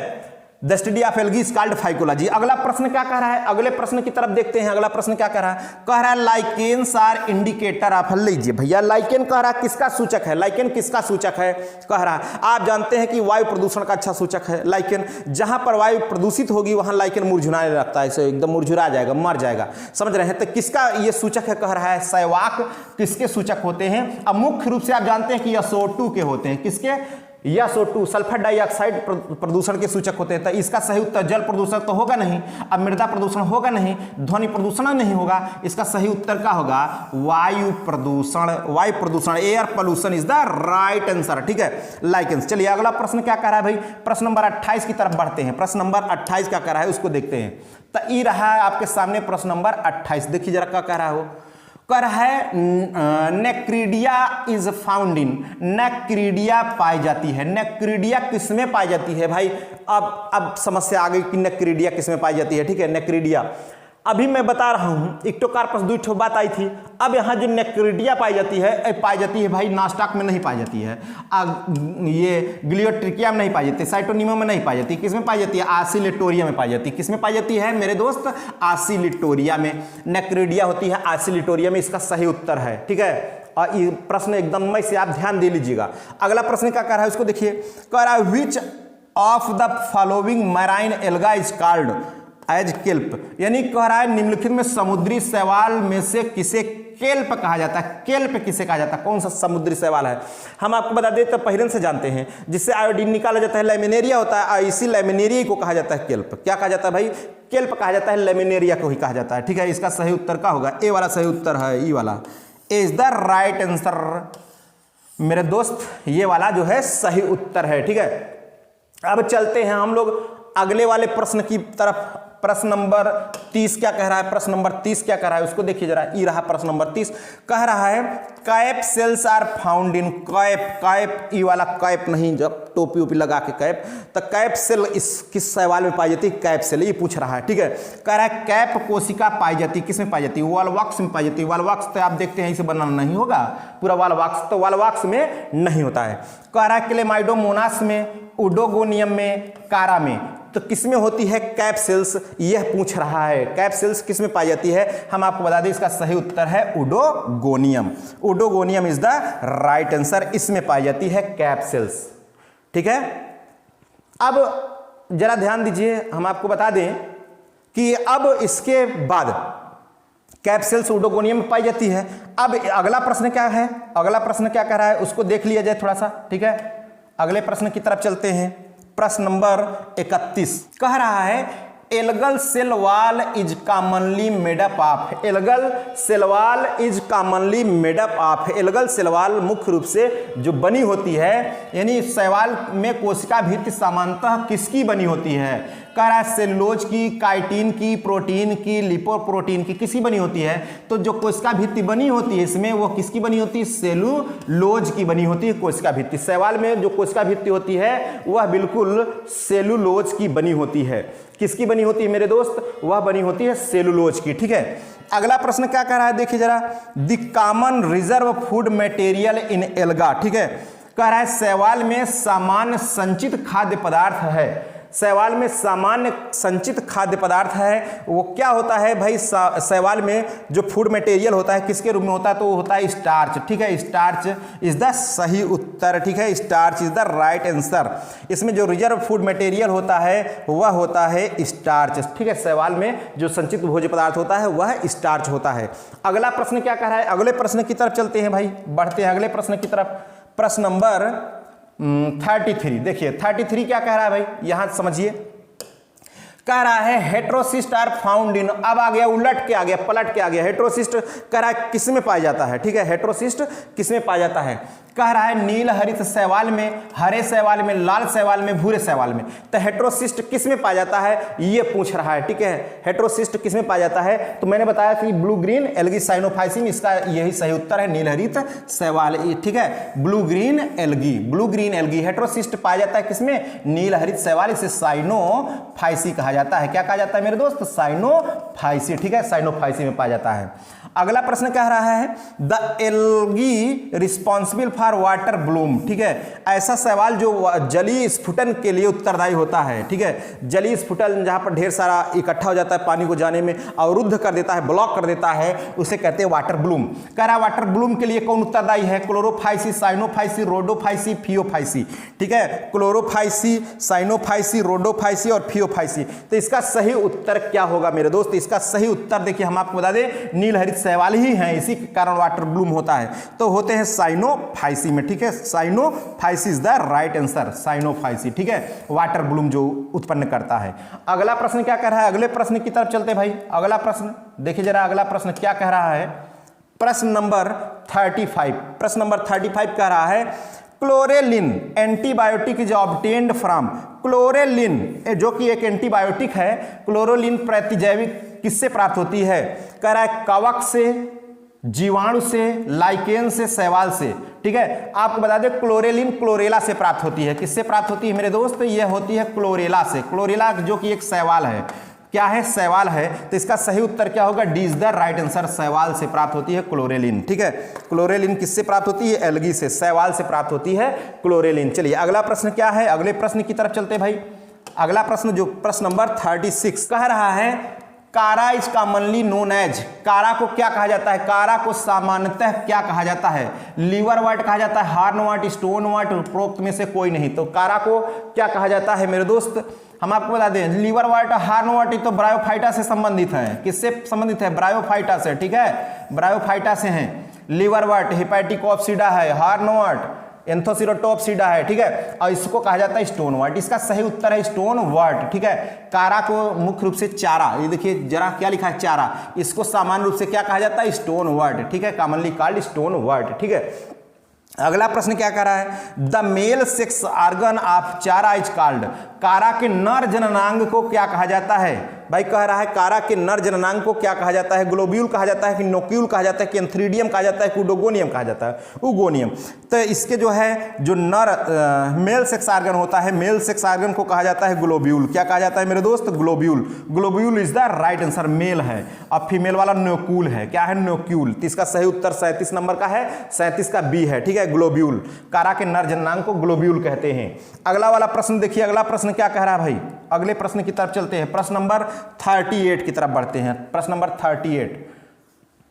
Speaker 1: the study of algae is called phycology. अगला प्रश्न क्या कह रहा है, अगले प्रश्न की तरफ देखते हैं। अगला प्रश्न क्या कह रहा है, कह रहा है लाइकेन्स आर इंडिकेटर ऑफ, लीजिए भैया लाइकेन कह रहा है किसका सूचक है, लाइकेन किसका सूचक है, कह रहा है आप जानते हैं कि वायु प्रदूषण का अच्छा सूचक है लाइकेन। जहां पर वायु प्रदूषित होगी वहां लाइकेन मुरझुराने लगता है, इसे एकदम मुरझुरा जाएगा, मर जाएगा, समझ रहे हैं। तो किसका ये सूचक है, कह रहा है सहवाक किसके सूचक होते हैं। अब मुख्य रूप से आप जानते हैं कि SO2 के होते हैं, किसके, SO2 सल्फर डाइऑक्साइड प्रदूषण के सूचक होते हैं। तो इसका सही उत्तर जल प्रदूषण तो होगा नहीं, अब मृदा प्रदूषण होगा नहीं, ध्वनि प्रदूषण नहीं होगा, इसका सही उत्तर क्या होगा, वायु प्रदूषण, वायु प्रदूषण, air pollution is the right answer, ठीक है लाइकेंस। चलिए अगला प्रश्न क्या कह रहा है भाई, प्रश्न नंबर 28 की तरफ बढ़ते हैं। प्रश्न नंबर 28 क्या कह रहा है उसको देखते हैं। तो ये रहा है आपके सामने प्रश्न नंबर 28, देखिए जरा क्या कह रहा है वो, कर है नेक्रीडिया इज फाउंड इन, नेक्रीडिया पाई जाती है। नेक्रीडिया किसमें पाई जाती है भाई, अब समस्या आ गई कि नेक्रीडिया किसमें पाई जाती है, ठीक है नेक्रीडिया। अभी मैं बता रहा हूं इक्टोकार्पस दो ठो बात आई थी, अब यहां जो नेक्रीडिया पाई जाती है भाई नास्टाक में नहीं पाई जाती है, ये ग्लियोट्रिकिया में नहीं पाई जाती, साइटोनिमा में नहीं पाई जाती, किसमें पाई जाती है, आसिलेटोरिया में पाई जाती है। किसमें पाई जाती है मेरे दोस्त, आसिलेटोरिया में नेक्रीडिया होती है, आसिलेटोरिया में इसका सही उत्तर है, ठीक है। और ये प्रश्न एकदम में से आप ध्यान दे लीजिएगा। अगला प्रश्न क्या कह रहा है उसको देखिए, कह रहा है which of the following marine alga is called as kelp, यानी कह रहा है निम्नलिखित में समुद्री शैवाल में से किसे केल्प कहा जाता है। केल्प किसे कहा जाता है, कौन सा समुद्री शैवाल है, हम आपको बता दें तो पहले से जानते हैं, जिससे आयोडीन निकाला जाता है लैमिनेरिया होता है, इसी लैमिनेरिया को कहा जाता है केल्प। क्या कहा जाता है भाई, केल्प कहा जाता है, लैमिनेरिया को ही कहा जाता है, ठीक है। इसका सही उत्तर क्या होगा, ए वाला सही उत्तर है, ई वाला इज द राइट आंसर मेरे दोस्त, ये वाला जो है सही उत्तर है, ठीक है। अब चलते हैं हम लोग अगले वाले प्रश्न की तरफ। प्रश्न नंबर 30 क्या कह रहा है, प्रश्न नंबर 30 क्या कह रहा है उसको देखिए जरा, ई रहा प्रश्न नंबर 30, कह रहा है cap cells are found in, cap, cap E वाला कैप नहीं, जब टोपी ओपी लगा के कैप, तो कैप सेल इस किस शैवाल में पाई जाती है, कैप सेल, ये पूछ रहा है, ठीक है। कह रहा है कैप कोशिका पाई जाती है, किसमें पाई जाती है, वॉलवॉक्स में पाई जाती है। वॉलवॉक्स तो आप देखते हैं इसे बनाना नहीं होगा पूरा, वॉलवॉक्स तो वॉलवॉक्स में नहीं होता है। कह रहा है क्लेमाइडोमोनास में, उडोगोनियम में, कारा में, तो किसमें होती है कैप सेल्स, यह पूछ रहा है। कैप सेल्स किसमें पाई जाती है, हम आपको बता दें इसका सही उत्तर है oedogonium. Oedogonium is the right answer, इसमें पाई जाती है कैप सेल्स, ठीक है। अब जरा ध्यान दीजिए, हम आपको बता दें कि अब इसके बाद कैप सेल्स उडोगोनियम में पाई जाती है। अब अगला प्रश्न क्या है, अगला प्रश्न क्या कह रहा है उसको देख लिया जाए थोड़ा सा, ठीक है। अगले प्रश्न की तरफ चलते हैं। प्रश्न नंबर 31 कह रहा है algal cell wall is commonly made up of, algal cell wall is commonly made up of, algal cell wall मुख्य रूप से जो बनी होती है, यानी शैवाल में कोशिका भित्ति सामान्यतः किसकी बनी होती है, कह रहा है सेलुलोज की, काइटिन की, प्रोटीन की, लिपोप्रोटीन की, किसी बनी होती है। तो जो कोशिका भित्ति बनी होती है इसमें वो किसकी बनी होती है, सेलुलोज की बनी होती है कोशिका भित्ति। शैवाल में जो कोशिका भित्ति होती है वह बिल्कुल सेलुलोज की बनी होती है। किसकी बनी होती है मेरे दोस्त, वह बनी होती है सेलुलोज की, ठीक है। अगला प्रश्न क्या कह रहा है देखिए जरा, the common reserve food material in alga, ठीक है। कह रहा है शैवाल में सामान्य संचित खाद्य पदार्थ है, शैवाल में सामान्य संचित खाद्य पदार्थ है, वो क्या होता है भाई, शैवाल में जो फूड मटेरियल होता है किसके रूप में होता है, तो वो होता है स्टार्च, ठीक है। स्टार्च इज द सही उत्तर, ठीक है, starch is the right answer. इसमें जो रिजर्व फूड मटेरियल होता है वह होता है स्टार्च, ठीक है। शैवाल में जो संचित भोज्य पदार्थ होता है वह स्टार्च होता है। अगला प्रश्न क्या कह रहा है, अगले प्रश्न की तरफ चलते हैं भाई, बढ़ते हैं अगले प्रश्न की तरफ। प्रश्न नंबर 33 देखिए, 33 क्या कह रहा है भाई, यहां समझिए, कह रहा है हेट्रोसिस्ट आर फाउंड इन, अब आ गया उलट के आ गया, पलट के आ गया। हेट्रोसिस्ट कह रहा है किसमें पाया जाता है, ठीक है। हेट्रोसिस्ट किसमें पाया जाता है, कह रहा है नील हरित शैवाल में, हरे शैवाल में, लाल शैवाल में, भूरे शैवाल में। तो हेट्रोसिस्ट किसमें पाया जाता है ये पूछ रहा है, ठीक है। हेट्रोसिस्ट किसमें पाया जाता है, तो मैंने बताया कि ब्लू ग्रीन एल्गी साइनोफाइसिम, इसका यही सही उत्तर है, नील हरित शैवाल, ठीक है। Blue green algae, blue green algae heterocyst पाया जाता है किसमें, नील हरित शैवाल, इसे साइनोफाइसी कहा जाता है। क्या कहा जाता है मेरे दोस्त, साइनोफाइसी, ठीक है, साइनोफाइसी में पाया जाता है। अगला प्रश्न कह रहा है the algae responsible for water Bloom, ठीक है, ऐसा सवाल जो जलीय स्फुटन के लिए उत्तरदायी होता है, ठीक है, जलीय स्फुटन जहां पर ढेर सारा इकट्ठा हो जाता है, पानी को जाने में अवरुद्ध कर देता है, ब्लॉक कर देता है, उसे कहते हैं वाटर ब्लूम। कह रहा है वाटर ब्लूम के लिए कौन उत्तरदायी है? क्लोरोफाइसी, साइनोफाइसी, रोडोफाइसी, फियोफाइसी, ठीक है, क्लोरोफाइसी, साइनोफाइसी, रोडोफाइसी और फियोफाइसी। तो इसका सही उत्तर क्या होगा मेरे दोस्त? इसका सही उत्तर देखिए हम आपको बता दें नील हरित शैवाल ही है, इसी के कारण वाटर ब्लूम होता है, तो होते हैं साइनोफाइसी में, ठीक है, Cyanophyceae is the right answer, Cyanophyceae, ठीक है, वाटर ब्लूम जो उत्पन्न करता है। अगला प्रश्न क्या कह रहा है? अगले प्रश्न की तरफ चलते भाई। अगला प्रश्न देखिए जरा, अगला प्रश्न क्या कह रहा है? प्रश्न नंबर 35, प्रश्न नंबर 35 कह रहा है क्लोरेलिन एंटीबायोटिक इज ऑब्टेन्ड फ्रॉम, क्लोरेलिन जो कि एक एंटीबायोटिक है, क्लोरोलिन प्रतिजैविक किससे प्राप्त होती है? कह रहा है कवक से, जीवाणु से, लाइकेन से, शैवाल से, ठीक है। आपको बता दें क्लोरेलिन क्लोरेला से प्राप्त होती है। किससे प्राप्त होती है मेरे दोस्त? यह होती है क्लोरेला से, क्लोरेला जो कि एक शैवाल है। क्या है? शैवाल है। तो इसका सही उत्तर क्या होगा? D is the right answer, शैवाल से प्राप्त होती है क्लोरेलिन, ठीक है। क्लोरेलिन किससे प्राप्त होती है? एल्गी से, शैवाल से प्राप्त होती है क्लोरेलिन। चलिए अगला प्रश्न क्या है? अगले प्रश्न की तरफ चलते भाई। अगला प्रश्न जो प्रश्न नंबर 36 कह रहा है कारा इज कॉमनली नोन एज, कारा को क्या कहा जाता है? कारा को सामान्यतः क्या कहा जाता है? लीवर वाट कहा जाता है, हार्न वाट, स्टोन वाट, उपरोक्त में से कोई नहीं। तो कारा को क्या कहा जाता है मेरे दोस्त? हम आपको बता दें लीवर वाट, हार्न वाट तो ब्रायोफाइटा से संबंधित है। किससे संबंधित है? ब्रायोफाइटा से, ठीक है, ब्रायोफाइटा से हैं। लीवर वाट हेपेटिकोप्सिडा है, हार्न वाट एंथोसिरोटोप्सिडा है, ठीक है, और इसको कहा जाता है स्टोन वाट। इसका सही उत्तर है स्टोन वाट, ठीक है। कारा को मुख्य रूप से चारा, ये देखिए जरा क्या लिखा है? चारा। इसको सामान्य रूप से क्या कहा जाता है? स्टोन वाट, ठीक है, कॉमनली कॉल्ड स्टोन वाट, ठीक है। अगला प्रश्न क्या कह रहा है? The male sex organ of चारा इज कॉल्ड, कारा के नर जननांग को क्या कहा जाता है? भाई कह रहा है कारा के नर जननांग को क्या कहा जाता है? ग्लोब्यूल कहा जाता है कि नोक्यूल कहा जाता है कि एंथ्रीडियम कहा जाता है कि उडोगोनियम कहा जाता है? उगोनियम। तो इसके जो है जो नर मेल सेक्स ऑर्गन होता है, मेल सेक्स ऑर्गन को कहा जाता है ग्लोब्यूल। क्या कहा जाता है मेरे दोस्त? Globule. Globule is the right answer, male है। अब फीमेल वाला नोक्यूल है। क्या है? नोक्यूल। तो इसका सही उत्तर 37 नंबर का है, 37 का बी है, ठीक है, ग्लोब्यूल। कारा के नर जननांग को ग्लोब्यूल कहते हैं। अगला वाला प्रश्न देखिए, अगला प्रश्न क्या कह रहा है भाई? अगले प्रश्न की तरफ चलते हैं, प्रश्न नंबर 38 की तरफ बढ़ते हैं। प्रश्न नंबर 38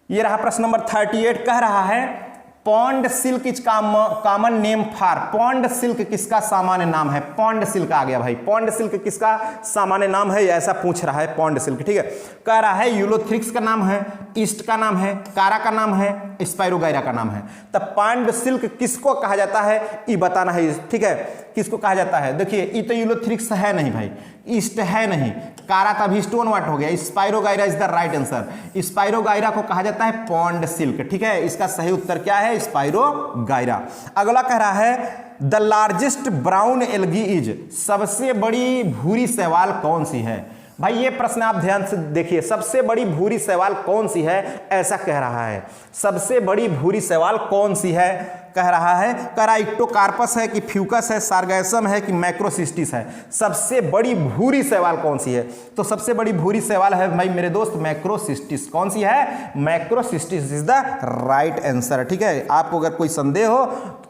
Speaker 1: ये रहा। प्रश्न नंबर 38 कह रहा है pond silk is common name for, pond silk किसका सामान्य नाम है? पॉन्ड सिल्क आ गया भाई, पॉन्ड सिल्क किसका सामान्य नाम है? ऐसा पूछ रहा है, पॉन्ड सिल्क, ठीक है। कह रहा है यूलोथ्रिक्स का नाम है, ईस्ट का नाम है, कारा का नाम है, स्पाइरोगाइरा का नाम है। तब पॉन्ड सिल्क किसको कहा जाता है ये बताना है, ठीक है, किसको कहा जाता है? देखिए ये तो यूलोथ्रिक्स है नहीं भाई, ईस्ट है नहीं, कारा तभी स्टोन वाट हो गया, spirogyra is the right answer. Spirogyra को कहा जाता है पॉन्ड सिल्क, ठीक है। इसका सही उत्तर क्या है? स्पाइरोगाइरा। अगला कह रहा है the largest brown algae is, सबसे बड़ी भूरी शैवाल कौन सी है? भाई ये प्रश्न आप ध्यान से देखिए, सबसे बड़ी भूरी शैवाल कौन सी है ऐसा कह रहा है। सबसे बड़ी भूरी शैवाल कौन सी है कह रहा है? कह रहा इक्टोकार्पस है कि फ्यूकस है, सार्गैसम है कि मैक्रोसिस्टिस है? सबसे बड़ी भूरी शैवाल कौन सी है? तो सबसे बड़ी भूरी शैवाल है भाई मेरे दोस्त मैक्रोसिस्टिस। कौन सी है? मैक्रोसिस्टिस इज द राइट आंसर, ठीक है। आपको अगर कोई संदेह हो,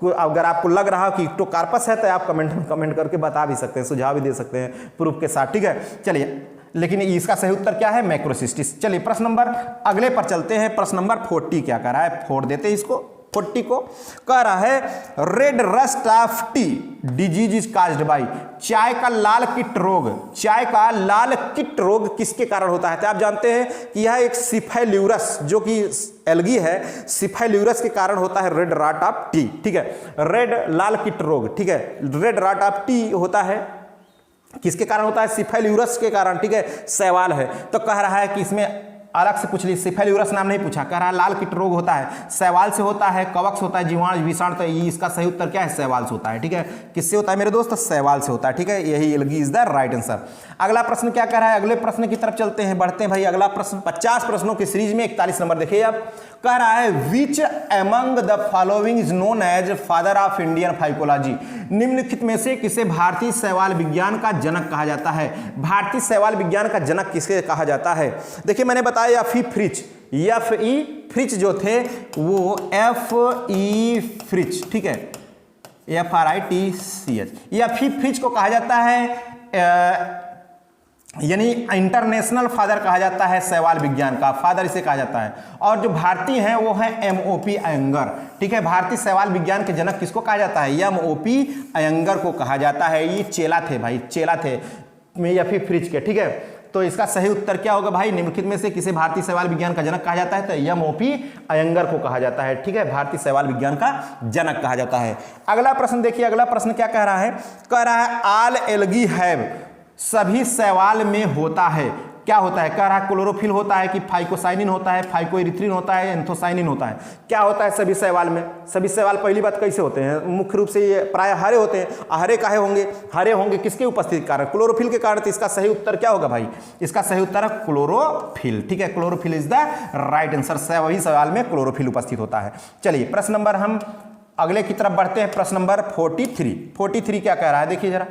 Speaker 1: अगर आपको लग रहा हो कि इक्टोकार्पस है तो आप कमेंट करके बता भी सकते हैं, सुझाव भी दे सकते हैं प्रूफ के साथ, ठीक है। चलिए, लेकिन इसका सही उत्तर क्या है? मैक्रोसिस्टिस। चलिए प्रश्न नंबर अगले पर चलते हैं। प्रश्न नंबर 40 क्या कह रहा है? फोड़ देते हैं इसको, 40 को। कह रहा है red rust of T disease is caused by, चाय का लाल कीट रोग, चाय का लाल कीट रोग किसके कारण होता है? तो आप जानते हैं कि यह एक सिफेल्यूरस जो कि एल्गी है, सिफेल्यूरस के कारण होता है रेड रॉट ऑफ टी, ठीक है। रेड लाल कीट रोग, ठीक है, रेड रॉट ऑफ टी होता है, किसके कारण होता है? सिफेल्यूरस के कारण, ठीक है, शैवाल है। तो कह रहा है कि इसमें अलग से पूछ ली, सिफेल्यूरस नाम नहीं पूछा, कह रहा है लाल कीट रोग होता है, शैवाल से होता है, कवक से होता है, जीवाणु विषाणु, तो इसका सही उत्तर क्या है? शैवाल से होता है, ठीक है। किससे होता है मेरे दोस्त? शैवाल से होता है, ठीक है। यही algae is the right answer. अगला प्रश्न क्या कह रहा है? अगले प्रश्न की तरफ चलते हैं, बढ़ते हैं भाई। अगला प्रश्न 50 प्रश्नों की सीरीज में 41 नंबर देखिए आप। कह रहा है which among the following is known as father of Indian phycology, निम्नलिखित में से किसे भारतीय शैवाल विज्ञान का जनक कहा जाता है? भारतीय शैवाल विज्ञान का जनक किसे कहा जाता है? देखिए मैंने बताया फ्रिच, FE फ्रिच जो थे वो FE फ्रिच, ठीक है, FRITCH। FE फ्रिच को कहा जाता है यानी इंटरनेशनल फादर कहा जाता है शैवाल विज्ञान का, फादर इसे कहा जाता है। और जो भारतीय हैं वो है MOP अयंगर, ठीक है। भारतीय शैवाल विज्ञान के जनक किसको कहा जाता है? MOP अयंगर को कहा जाता है। ये चेला थे भाई, चेला थे FE फ्रिच के, ठीक है। तो इसका सही उत्तर क्या होगा भाई? निम्नलिखित में से किसे भारतीय शैवाल विज्ञान का जनक कहा जाता है? तो MOP अयंगर को कहा जाता है, ठीक है। भारतीय शैवाल विज्ञान का जनक कहा जाता है। अगला प्रश्न देखिए, अगला प्रश्न क्या कह रहा है? कह रहा है ऑल एल्गी हैव, सभी शैवाल में होता है। क्या होता है? कह रहा है क्लोरोफिल होता है कि फाइकोसाइनिन होता है, फाइकोइरिथ्रिन होता है, एंथोसाइनिन होता है। क्या होता है सभी शैवाल में? सभी शैवाल पहली बात कैसे होते हैं? मुख्य रूप से ये प्राय हरे होते हैं। हरे काहे होंगे? हरे होंगे किसके उपस्थिति के कारण? क्लोरोफिल के कारण। तो इसका सही उत्तर क्या होगा भाई? इसका सही उत्तर है क्लोरोफिल, ठीक है। Chlorophyll is the right answer. सभी शैवाल में क्लोरोफिल उपस्थित होता है। चलिए प्रश्न नंबर हम अगले की तरफ बढ़ते हैं। प्रश्न नंबर 43 क्या कह रहा है? देखिए जरा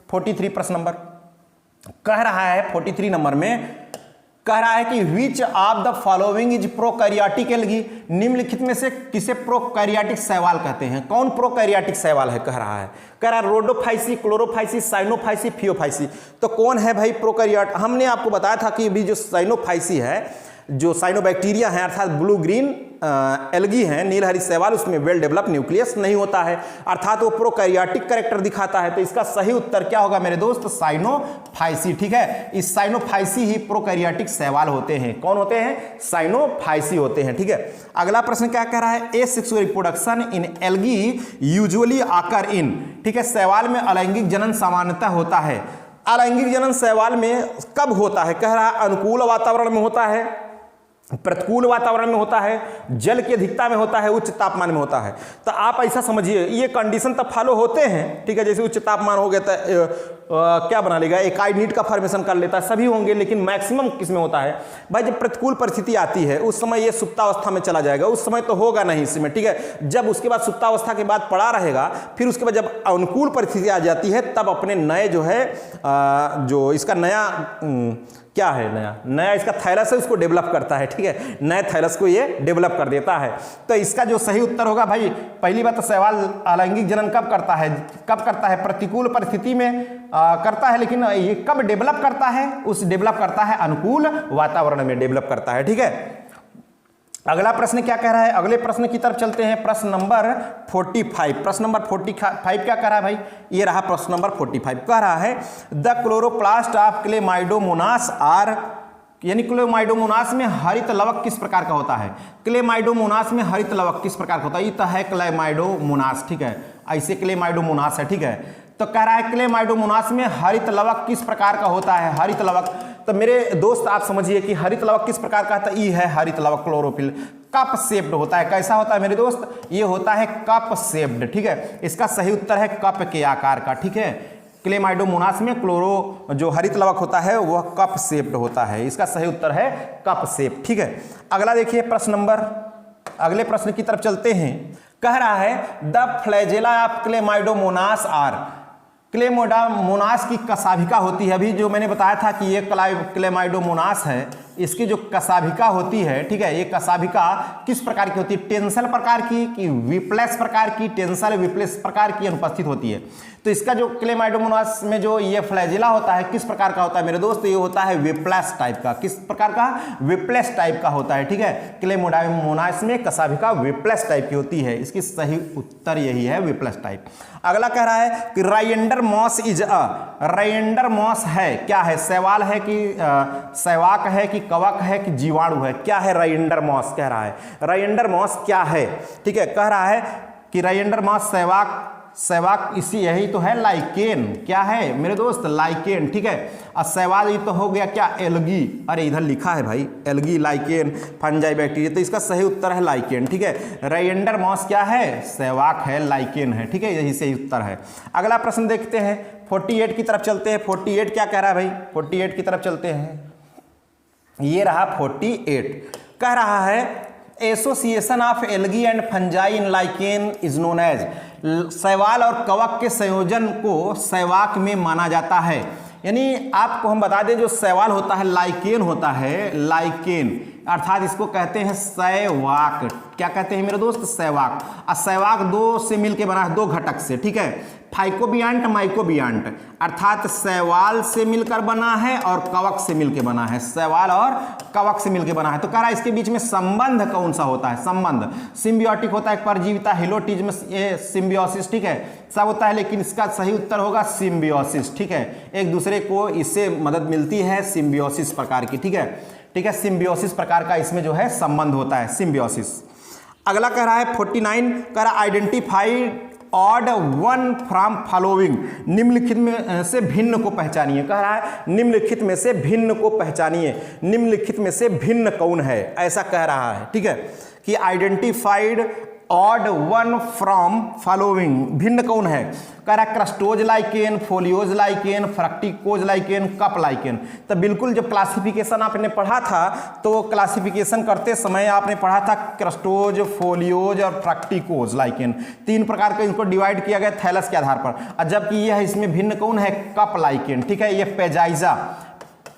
Speaker 1: 43 प्रश्न नंबर कह रहा है 43 नंबर में कह रहा है कि विच of the following is prokaryotic algae, निम्नलिखित में से किसे प्रोकैरियोटिक शैवाल कहते हैं? कौन प्रोकैरियोटिक शैवाल है? कह रहा है रोडोफाइसी, क्लोरोफाइसी, साइनोफाइसी, फियोफाइसी। तो कौन है भाई प्रोकैरियोट? हमने आपको बताया था कि भी जो साइनोफाइसी है, जो साइनोबैक्टीरिया है अर्थात ब्लू ग्रीन एल्गी हैं, नील हरी शैवाल, उसमें वेल डेवलप न्यूक्लियस नहीं होता है, अर्थात वो प्रोकैरियोटिक कैरेक्टर दिखाता है। तो इसका सही उत्तर क्या होगा मेरे दोस्त? साइनोफाइसी, ठीक है। इस साइनोफाइसी ही प्रोकैरियोटिक शैवाल होते हैं। कौन होते हैं? साइनोफाइसी होते हैं, ठीक है। अगला प्रश्न क्या कह रहा है? Asexual reproduction in algae usually आकर इन, ठीक है। शैवाल में अलैंगिक जनन सामान्यतः होता है। अलैंगिक जनन शैवाल में कब होता है? कह रहा है अनुकूल वातावरण में होता है, प्रतिकूल वातावरण में होता है, जल की अधिकता में होता है, उच्च तापमान में होता है। तो आप ऐसा समझिए ये कंडीशन तब फॉलो होते हैं, ठीक है। जैसे उच्च तापमान हो गया तो क्या बना लेगा? एकाइनीट का फॉर्मेशन कर लेता है, सभी होंगे, लेकिन मैक्सिमम किस में होता है भाई? जब प्रतिकूल परिस्थिति आती है उस समय ये सुप्तावस्था में चला जाएगा, उस समय तो होगा नहीं इसमें, ठीक है। जब उसके बाद सुप्तावस्था के बाद पड़ा रहेगा, फिर उसके बाद जब अनुकूल परिस्थिति आ जाती है तब अपने नए जो है जो इसका नया क्या है, नया इसका थैलस है, उसको डेवलप करता है, ठीक है। नए थैलस को ये डेवलप कर देता है। तो इसका जो सही उत्तर होगा भाई, पहली बात तो शैवाल अलैंगिक जनन कब करता है? प्रतिकूल परिस्थिति में करता है, लेकिन ये कब डेवलप करता है? उस डेवलप करता है अनुकूल वातावरण में डेवलप करता है, ठीक है। अगला प्रश्न क्या कह रहा है? अगले प्रश्न की तरफ चलते हैं। प्रश्न नंबर 45। प्रश्न नंबर 45 क्या कह रहा है भाई? ये रहा प्रश्न नंबर 45। कह रहा है the chloroplast of chlamydomonas are, यानी क्लेमाइडोमोनास में हरित लवक किस प्रकार का होता है? क्लेमाइडोमोनास में हरित लवक किस प्रकार का होता है? ये तो है क्लेमाइडोमोनास, ठीक है। ऐसे क्लेमाइडोमोनास है, ठीक है। तो कह रहा है क्लेमाइडोमोनास में हरित लवक किस प्रकार का होता है? हरित लवक, तो मेरे दोस्त आप समझिए कि हरित लवक किस प्रकार का है? ये है हरित लवक क्लोरोफिल, कप शेप्ड होता है। कैसा होता है मेरे दोस्त? ये होता है कप शेप्ड, ठीक है। इसका सही उत्तर है कप के आकार का, ठीक है। क्लेमाइडोमोनास में क्लोरो जो हरित लवक होता है वह कप शेप्ड होता है। इसका सही उत्तर है कप शेप, ठीक है। अगला देखिए प्रश्न नंबर, अगले प्रश्न की तरफ चलते हैं। कह रहा है the flagella of chlamydomonas are, chlamydomonas की कशाभिका होती है। अभी जो मैंने बताया था कि ये क्लेमाइडोमोनास है, इसकी जो कशाभिका होती है, ठीक है, ये कशाभिका किस प्रकार की होती है? टेंसल प्रकार की कि विप्लेक्स प्रकार की? टेंसल विप्लेक्स प्रकार की अनुपस्थित होती है। तो इसका जो क्लेमाइडोमोनास में जो ये फ्लैजेला होता है किस प्रकार का होता है मेरे दोस्त? ये होता है विप्लेक्स टाइप का। किस प्रकार का? विप्लेक्स टाइप का होता है, ठीक है। क्लेमाइडोमोनास में कशाभिका विप्लेक्स टाइप की होती है। इसकी सही उत्तर यही है, विप्लेक्स टाइप। अगला कह रहा है कि राइंडर मॉस इज अ, राइंडर मॉस है क्या है? शैवाल है कि शैवाक है कि कवक है कि जीवाणु है? क्या है राइंडर मॉस? कह रहा है राइंडर मॉस क्या है, ठीक है। कह रहा है कि राइंडर मॉस शैवाक इसी यही तो है, लाइकेन। क्या है मेरे दोस्त? लाइकेन, ठीक है। और शैवाल ये तो हो गया क्या? एल्गी। अरे इधर लिखा है भाई एल्गी, लाइकेन, फंजाई, बैक्टीरिया। तो इसका सही उत्तर है लाइकेन, ठीक है। राइंडर मॉस क्या है? शैवाक है, लाइकेन है, ठीक है। यही सही उत्तर है। अगला प्रश्न देखते हैं, 48 की तरफ चलते हैं। 48 क्या कह रहा है भाई? 48 की तरफ चलते हैं। ये रहा 48। कह रहा है association of algae and fungi in lichen is known as, शैवाल और कवक के संयोजन को शैवाक में माना जाता है। यानी आपको हम बता दें जो शैवाल होता है लाइकेन होता है, लाइकेन अर्थात इसको कहते हैं सहवाक। क्या कहते हैं मेरे दोस्त? सहवाक। और सहवाक दो से मिलकर बना है, दो घटक से, ठीक है, फाइकोबियांट माइकोबियांट, अर्थात शैवाल से मिलकर बना है और कवक से मिलकर बना है, शैवाल और कवक से मिलकर बना है। तो कह रहा है इसके बीच में संबंध कौन सा होता है? संबंध सिम्बियोटिक होता है, परजीविता, हिलोटिज्म, ये सिम्बियोसिस, ठीक है, सब होता है, लेकिन इसका सही उत्तर होगा सिम्बियोसिस, ठीक है। एक दूसरे को इससे मदद मिलती है, सिम्बियोसिस प्रकार की, ठीक है, ठीक है, सिम्बियोसिस प्रकार का इसमें जो है संबंध होता है, सिम्बियोसिस। अगला कह रहा है 49, कह रहा identified odd one from following, निम्नलिखित में से भिन्न को पहचानिए। कह रहा है निम्नलिखित में से भिन्न को पहचानिए, निम्नलिखित में से भिन्न कौन है, ऐसा कह रहा है, ठीक है, कि identified odd one from following, भिन्न कौन है? कह रहा crustose lichen, foliose lichen, fruticose lichen, cup lichen. तो बिल्कुल जब क्लासिफिकेशन आपने पढ़ा था तो क्लासिफिकेशन करते समय आपने पढ़ा था क्रस्टोज, फोलियोज और फ्रक्टिकोज लाइकेन, तीन प्रकार के इनको डिवाइड किया गया थैलस के आधार पर, और जबकि यह इसमें भिन्न कौन है? कप लाइकेन, ठीक है, यह पेजाइजा,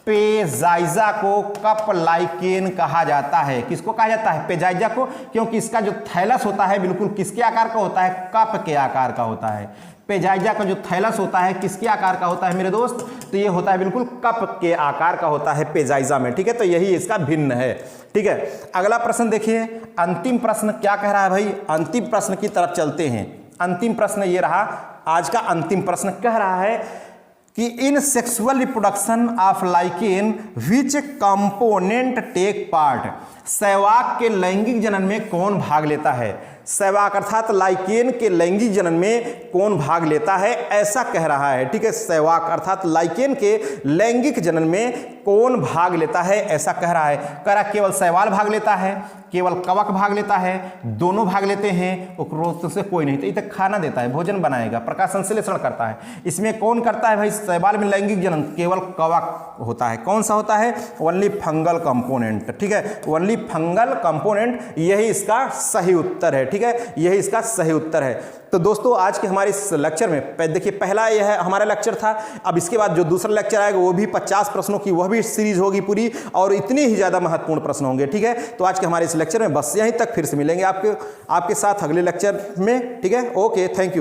Speaker 1: पेजाइजा को कप लाइकेन कहा जाता है। किसको कहा जाता है? पेजाइजा को, क्योंकि इसका जो थैलस होता है बिल्कुल किसके आकार का होता है? कप के आकार का होता है। पेजाइजा का जो थैलस होता है किसके आकार का होता है मेरे दोस्त? तो ये होता है बिल्कुल कप के आकार का होता है पेजाइजा में, ठीक है, तो यही इसका भिन्न है, ठीक है। अगला प्रश्न देखिए, अंतिम प्रश्न क्या कह रहा है भाई? अंतिम प्रश्न की तरफ चलते हैं। अंतिम प्रश्न ये रहा, आज का अंतिम प्रश्न कह रहा है कि in sexual reproduction of lichen which component take part, सहवाक के लैंगिक जनन में कौन भाग लेता है? सहवाक अर्थात लाइकेन के लैंगिक जनन में कौन भाग लेता है, ऐसा कह रहा है, ठीक है। सहवाक अर्थात लाइकेन के लैंगिक जनन में कौन भाग लेता है, ऐसा कह रहा है। कह रहा केवल शैवाल भाग लेता है, केवल कवक भाग लेता है, दोनों भाग लेते हैं, उपरोक्त से कोई नहीं। तो ये खाना देता है, भोजन बनाएगा, प्रकाश संश्लेषण करता है, इसमें कौन करता है भाई? शैवाल में लैंगिक जनन केवल कवक होता है। कौन सा होता है? ओनली फंगल कंपोनेंट, ठीक है, ओनली फंगल कंपोनेंट, यही इसका सही उत्तर है, ठीक है, यही इसका सही उत्तर है। तो दोस्तों आज के हमारे इस लेक्चर में देखिए, पहला यह हमारा लेक्चर था, अब इसके बाद जो दूसरा लेक्चर आएगा वो भी 50 प्रश्नों की वह भी सीरीज होगी पूरी, और इतने ही ज़्यादा महत्वपूर्ण प्रश्न होंगे, ठीक है। तो आज के हमारे इस लेक्चर में बस यहीं तक, फिर से मिलेंगे आपके साथ अगले लेक्चर में, ठीक है। Okay, thank you.